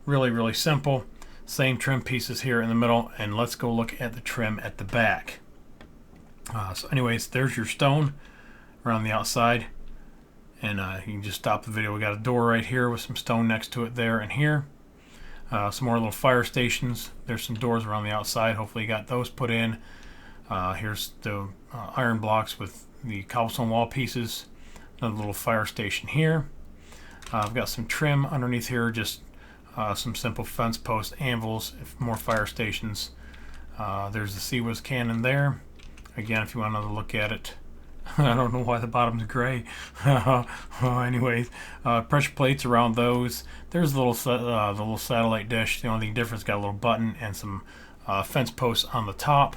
Really, really simple. Same trim pieces here in the middle, and let's go look at the trim at the back. So anyways, there's your stone around the outside, and you can just stop the video. We got a door right here with some stone next to it there and here. Some more little fire stations. There's some doors around the outside. Hopefully you got those put in. Here's the iron blocks with the cobblestone wall pieces. Another little fire station here. I've got some trim underneath here, just some simple fence posts, anvils, more fire stations. There's the Sea-Whiz cannon there. Again, if you want another look at it. I don't know why the bottom's gray. Anyways, pressure plates around those. There's the little satellite dish. The only difference, got a little button and some fence posts on the top.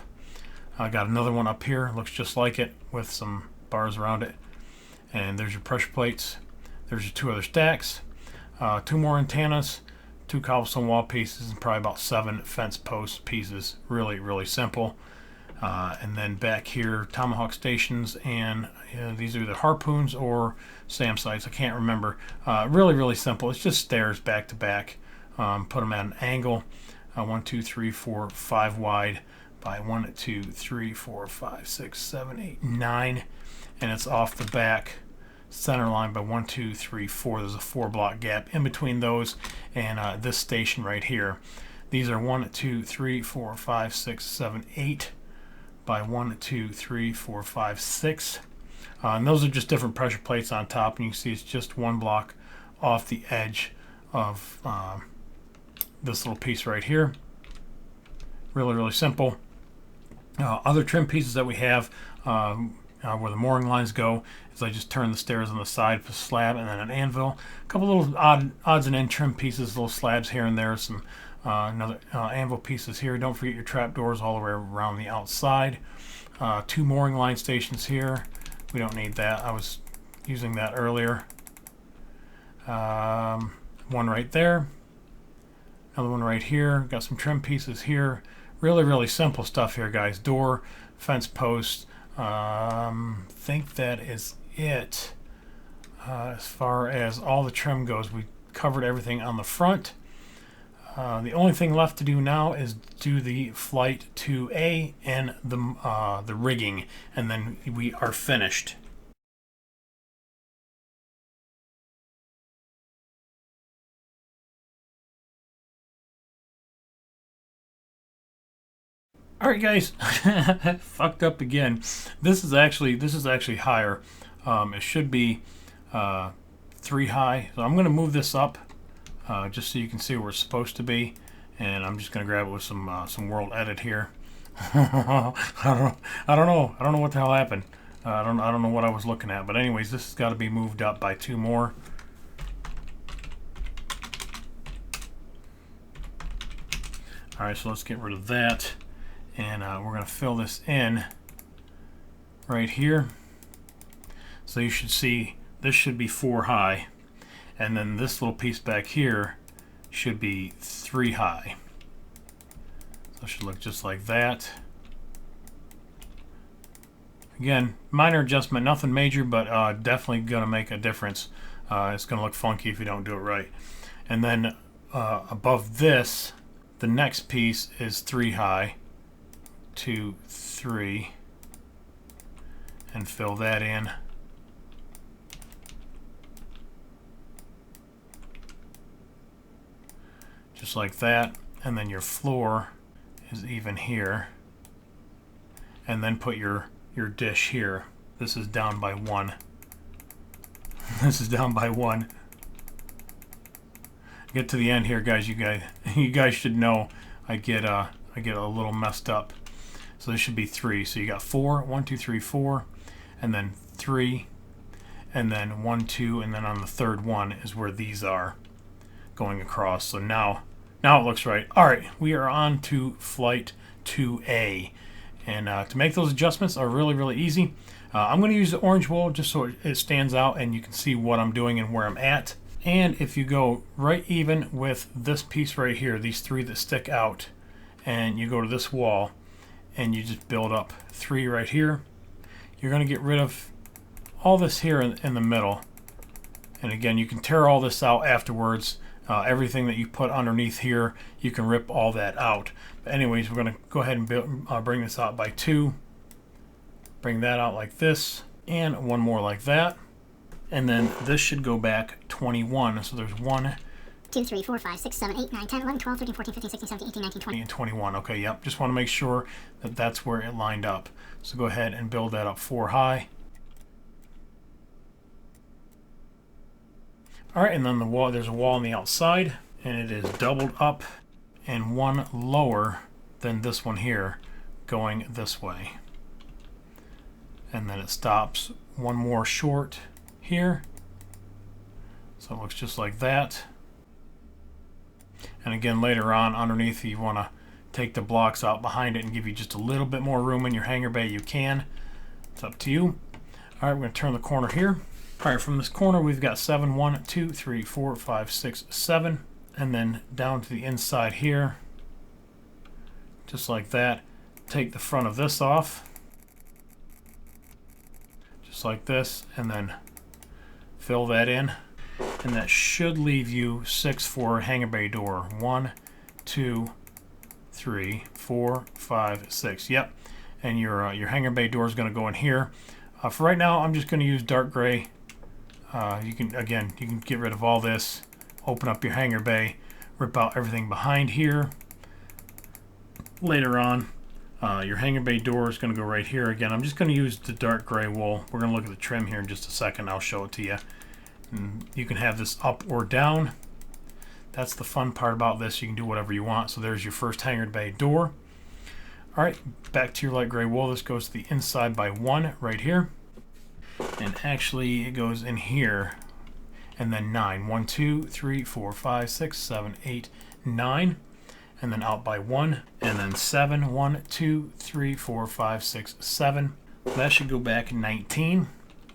I got another one up here. Looks just like it with some bars around it. And there's your pressure plates. There's your 2 other stacks. 2 more antennas. 2 cobblestone wall pieces, and probably about 7 fence post pieces. Really, really simple. And then back here, tomahawk stations, and these are either harpoons or SAM sights. I can't remember. Really, really simple. It's just stairs back to back. Put them at an angle, 1, 2, 3, 4, 5 wide by 1, 2, 3, 4, 5, 6, 7, 8, 9, and it's off the back center line by 1, 2, 3, 4. There's a 4-block gap in between those and this station right here. These are 1, 2, 3, 4, 5, 6, 7, 8 by 1, 2, 3, 4, 5, 6. And those are just different pressure plates on top, and you can see it's just 1 block off the edge of this little piece right here. Really, really simple. Other trim pieces that we have where the mooring lines go is I just turn the stairs on the side of a slab and then an anvil. A couple little odds and end trim pieces, little slabs here and there, some another anvil pieces here. Don't forget your trap doors all the way around the outside. 2 mooring line stations here. We don't need that. I was using that earlier. One right there. Another one right here. Got some trim pieces here. Really, really simple stuff here, guys. Door, fence post. Think that is it. As far as all the trim goes, we covered everything on the front. The only thing left to do now is do the flight 2A and the rigging, and then we are finished. All right, guys, fucked up again. This is actually higher. It should be 3 high. So I'm going to move this up just so you can see where it's supposed to be, and I'm just going to grab it with some World Edit here. I don't know what the hell happened. I don't know what I was looking at, but anyways, this has got to be moved up by 2 more. All right, so let's get rid of that. And we're going to fill this in right here. So you should see this should be 4 high, and then this little piece back here should be 3 high. So it should look just like that. Again, minor adjustment, nothing major, but definitely going to make a difference. It's going to look funky if you don't do it right. And then above this, the next piece is 3 high. 2, 3, and fill that in. Just like that, and then your floor is even here, and then put your dish here. This is down by 1. This is down by 1. Get to the end here, guys. You guys should know I get a little messed up. So this should be 3. So you got 4, 1, 2, 3, 4, and then 3, and then 1, 2, and then on the third one is where these are going across. So now it looks right. All right, we are on to flight 2A, and to make those adjustments are really, really easy. I'm going to use the orange wool just so it stands out and you can see what I'm doing and where I'm at. And if you go right even with this piece right here, these 3 that stick out, and you go to this wall, and you just build up 3 right here, you're going to get rid of all this here in the middle. And again, you can tear all this out afterwards. Everything that you put underneath here, you can rip all that out. But anyways, we're going to go ahead and bring this out by 2. Bring that out like this, and 1 more like that. And then this should go back 21. So there's 1, 2, 3, 4, 5, 6, 7, 8, 9, 10, 11, 12, 13, 14, 15, 16, 17, 18, 19, 20. And 21. Okay, yep. Just want to make sure that that's where it lined up. So go ahead and build that up 4 high. All right, and then the wall. There's a wall on the outside, and it is doubled up and 1 lower than this one here, going this way. And then it stops 1 more short here. So it looks just like that. And again, later on underneath, you want to take the blocks out behind it and give you just a little bit more room in your hangar bay. You can. It's up to you. All right, we're going to turn the corner here. All right, from this corner, we've got 7, 1, 2, 3, 4, 5, 6, 7. And then down to the inside here, just like that. take the front of this off, just like this, and then fill that in. And that should leave you 6 for hangar bay door. 1, 2, 3, 4, 5, 6. Yep. And your hangar bay door is going to go in here. For right now, I'm just going to use dark gray. You can get rid of all this, open up your hangar bay, rip out everything behind here. Later on, your hangar bay door is going to go right here. Again, I'm just going to use the dark gray wool. We're going to look at the trim here in just a second. I'll show it to you. And you can have this up or down. That's the fun part about this. You can do whatever you want. So there's your first hangar bay door. All right, back to your light gray wool. This goes to the inside by 1 right here. And actually, it goes in here. And then 9. 1, 2, 3, 4, 5, 6, 7, 8, 9. And then out by 1. And then 7. 1, 2, 3, 4, 5, 6, 7. That should go back 19.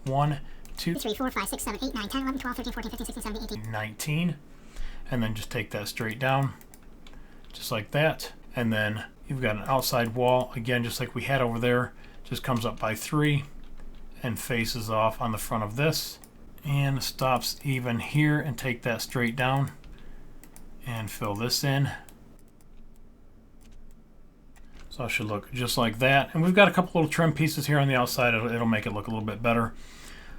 1, 2, 3, 4, 5, 6, 7, 8, 9, 10, 11, 12, 13, 14, 15, 16, 17, 18. 19. And then just take that straight down. Just like that. And then you've got an outside wall. Again, just like we had over there. Just comes up by 3. And faces off on the front of this. And stops even here. And take that straight down. And fill this in. So it should look just like that. And we've got a couple little trim pieces here on the outside. It'll make it look a little bit better.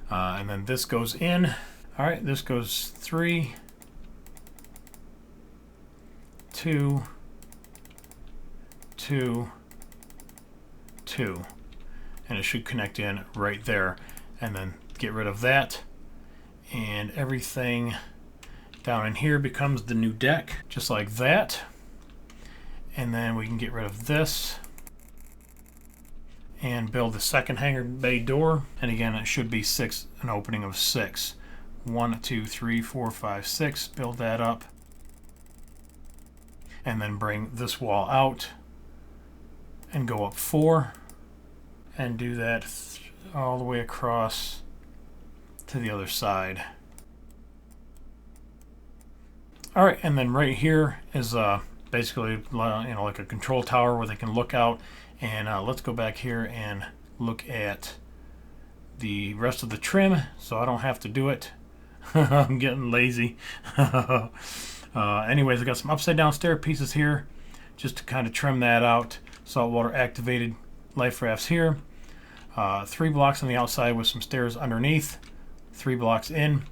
And then this goes in. All right, this goes 3, 2, 2, 2. And it should connect in right there. And then get rid of that. And everything down in here becomes the new deck, just like that. And then we can get rid of this and build the second hangar bay door. And again, it should be 6, an opening of 6. 1, 2, 3, 4, 5, 6. Build that up. And then bring this wall out and go up 4 and do that all the way across to the other side. All right, and then right here is basically, like a control tower where they can look out. And let's go back here and look at the rest of the trim so I don't have to do it. I'm getting lazy. Anyways, I got some upside down stair pieces here just to kind of trim that out. Saltwater activated life rafts here. 3 blocks on the outside with some stairs underneath. 3 blocks in.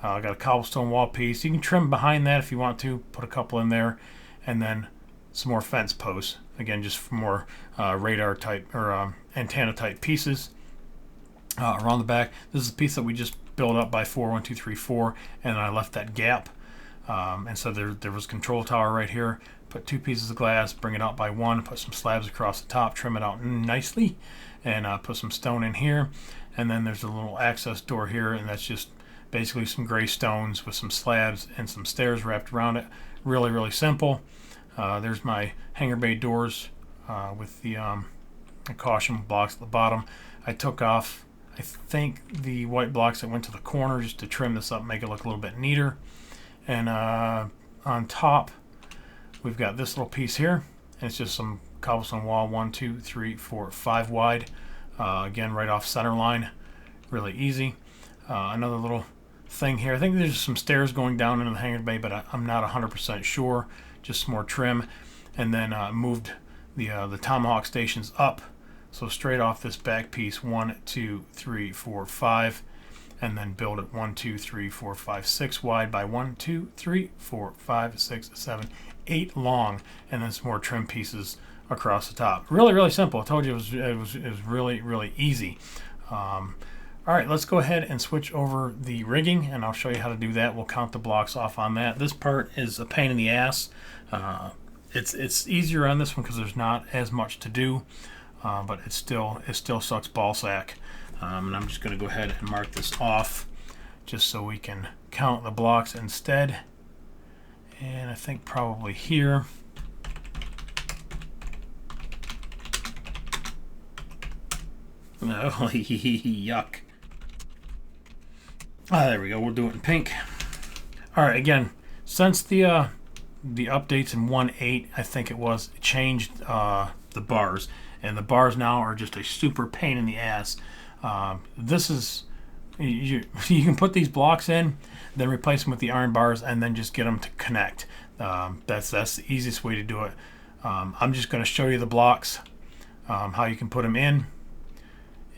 I got a cobblestone wall piece. You can trim behind that if you want to. Put a couple in there. And then some more fence posts. Again, just for more radar type or antenna type pieces around the back. This is a piece that we just built up by 4, 1, 2, 3, 4, and I left that gap. And so there was a control tower right here. Put 2 pieces of glass, bring it out by 1, put some slabs across the top, trim it out nicely, and put some stone in here. And then there's a little access door here, and that's just basically some gray stones with some slabs and some stairs wrapped around it. Really, really simple. There's my hangar bay doors with the caution blocks at the bottom. I took off, I think, the white blocks that went to the corner just to trim this up, make it look a little bit neater. And on top, we've got this little piece here. And it's just some cobblestone wall, 1, 2, 3, 4, 5 wide. Again, right off center line. Really easy. Another little thing here. I think there's some stairs going down into the hangar bay, but I'm not 100% sure. Just some more trim. And then moved the tomahawk stations up. So straight off this back piece, 1, 2, 3, 4, 5. And then build it 1, 2, 3, 4, 5, 6 wide by 1, 2, 3, 4, 5, 6, 7, 8 long. And then some more trim pieces across the top. Really, really simple. I told you it was really, really easy. All right, let's go ahead and switch over the rigging, and I'll show you how to do that. We'll count the blocks off on that. This part is a pain in the ass. It's easier on this one because there's not as much to do, but it still sucks ball sack. And I'm just going to go ahead and mark this off just so we can count the blocks instead. And I think probably here. Oh, yuck. There we go. We'll do it in pink. All right. Again, since the updates in 1.8, I think it was, changed the bars. And the bars now are just a super pain in the ass. This is, you can put these blocks in, then replace them with the iron bars, and then just get them to connect. That's the easiest way to do it. I'm just going to show you the blocks, how you can put them in,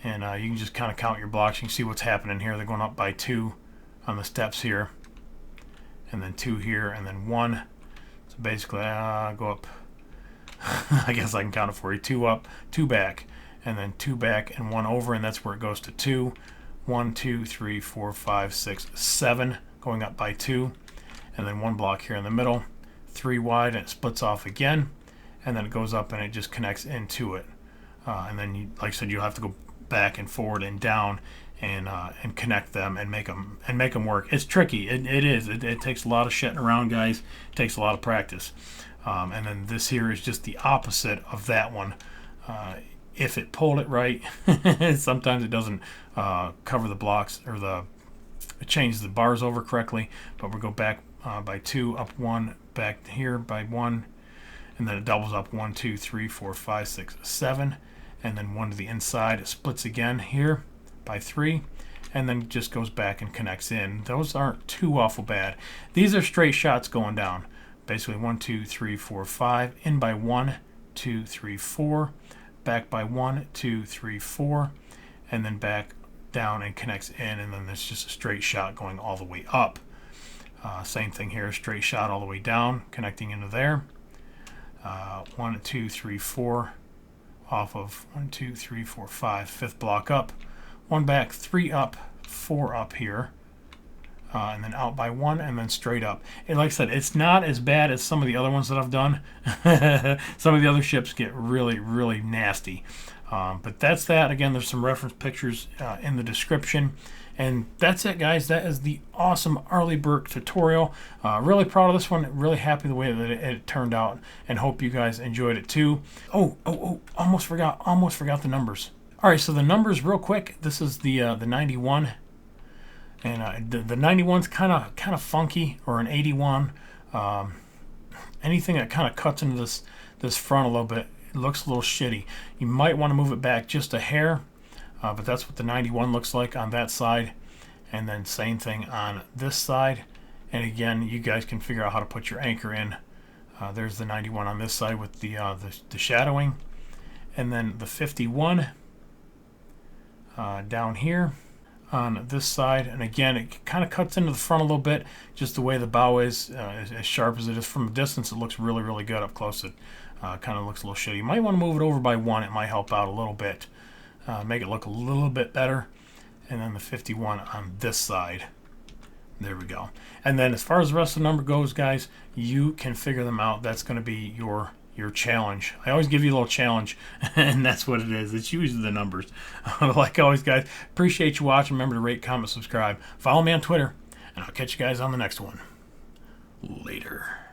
and you can just kind of count your blocks. You can see what's happening here. They're going up by 2 on the steps here, and then 2 here, and then 1. So basically, go up. I guess I can count it for you. 2 up, 2 back, and then 2 back and 1 over, and that's where it goes to 2. 1, 2, 3, 4, 5, 6, 7, going up by 2, and then 1 block here in the middle, 3 wide, and it splits off again, and then it goes up and it just connects into it. And then, like I said, you'll have to go back and forward and down and connect them and make them work. It's tricky. It is. It takes a lot of shitting around, guys. It takes a lot of practice. And then this here is just the opposite of that one. If it pulled it right, sometimes it doesn't cover the blocks or it changes the bars over correctly. But we'll go back by 2, up 1, back here by 1, and then it doubles up 1, 2, 3, 4, 5, 6, 7, and then 1 to the inside. It splits again here by 3, and then just goes back and connects in. Those aren't too awful bad. These are straight shots going down. Basically 1, 2, 3, 4, 5, in by 1, 2, 3, 4, back by 1, 2, 3, 4, and then back down and connects in, and then there's just a straight shot going all the way up. Same thing here, straight shot all the way down, connecting into there. 1, 2, 3, 4, off of 1, 2, 3, 4, 5, 5th block up, 1 back, 3 up, 4 up here. And then out by 1, and then straight up. And like I said, it's not as bad as some of the other ones that I've done. Some of the other ships get really, really nasty. But that's that. Again, there's some reference pictures in the description. And that's it, guys. That is the awesome Arleigh Burke tutorial. Really proud of this one. Really happy the way that it turned out, and hope you guys enjoyed it too. Oh! Almost forgot the numbers. All right, so the numbers real quick. This is the 91. And the 91's kind of funky, or an 81. Anything that kind of cuts into this front a little bit, it looks a little shitty. You might want to move it back just a hair, but that's what the 91 looks like on that side. And then same thing on this side. And again, you guys can figure out how to put your anchor in. There's the 91 on this side with the shadowing, and then the 51 down here on this side. And again, it kind of cuts into the front a little bit, just the way the bow is, as sharp as it is from a distance. It looks really, really good. Up close, it kind of looks a little shitty. You might want to move it over by 1. It might help out a little bit, make it look a little bit better. And then the 51 on this side. There we go. And then as far as the rest of the number goes, guys, you can figure them out. That's going to be your challenge. I always give you a little challenge, and that's what it is. It's usually the numbers. Like always, guys, appreciate you watching. Remember to rate, comment, subscribe. Follow me on Twitter, and I'll catch you guys on the next one. Later.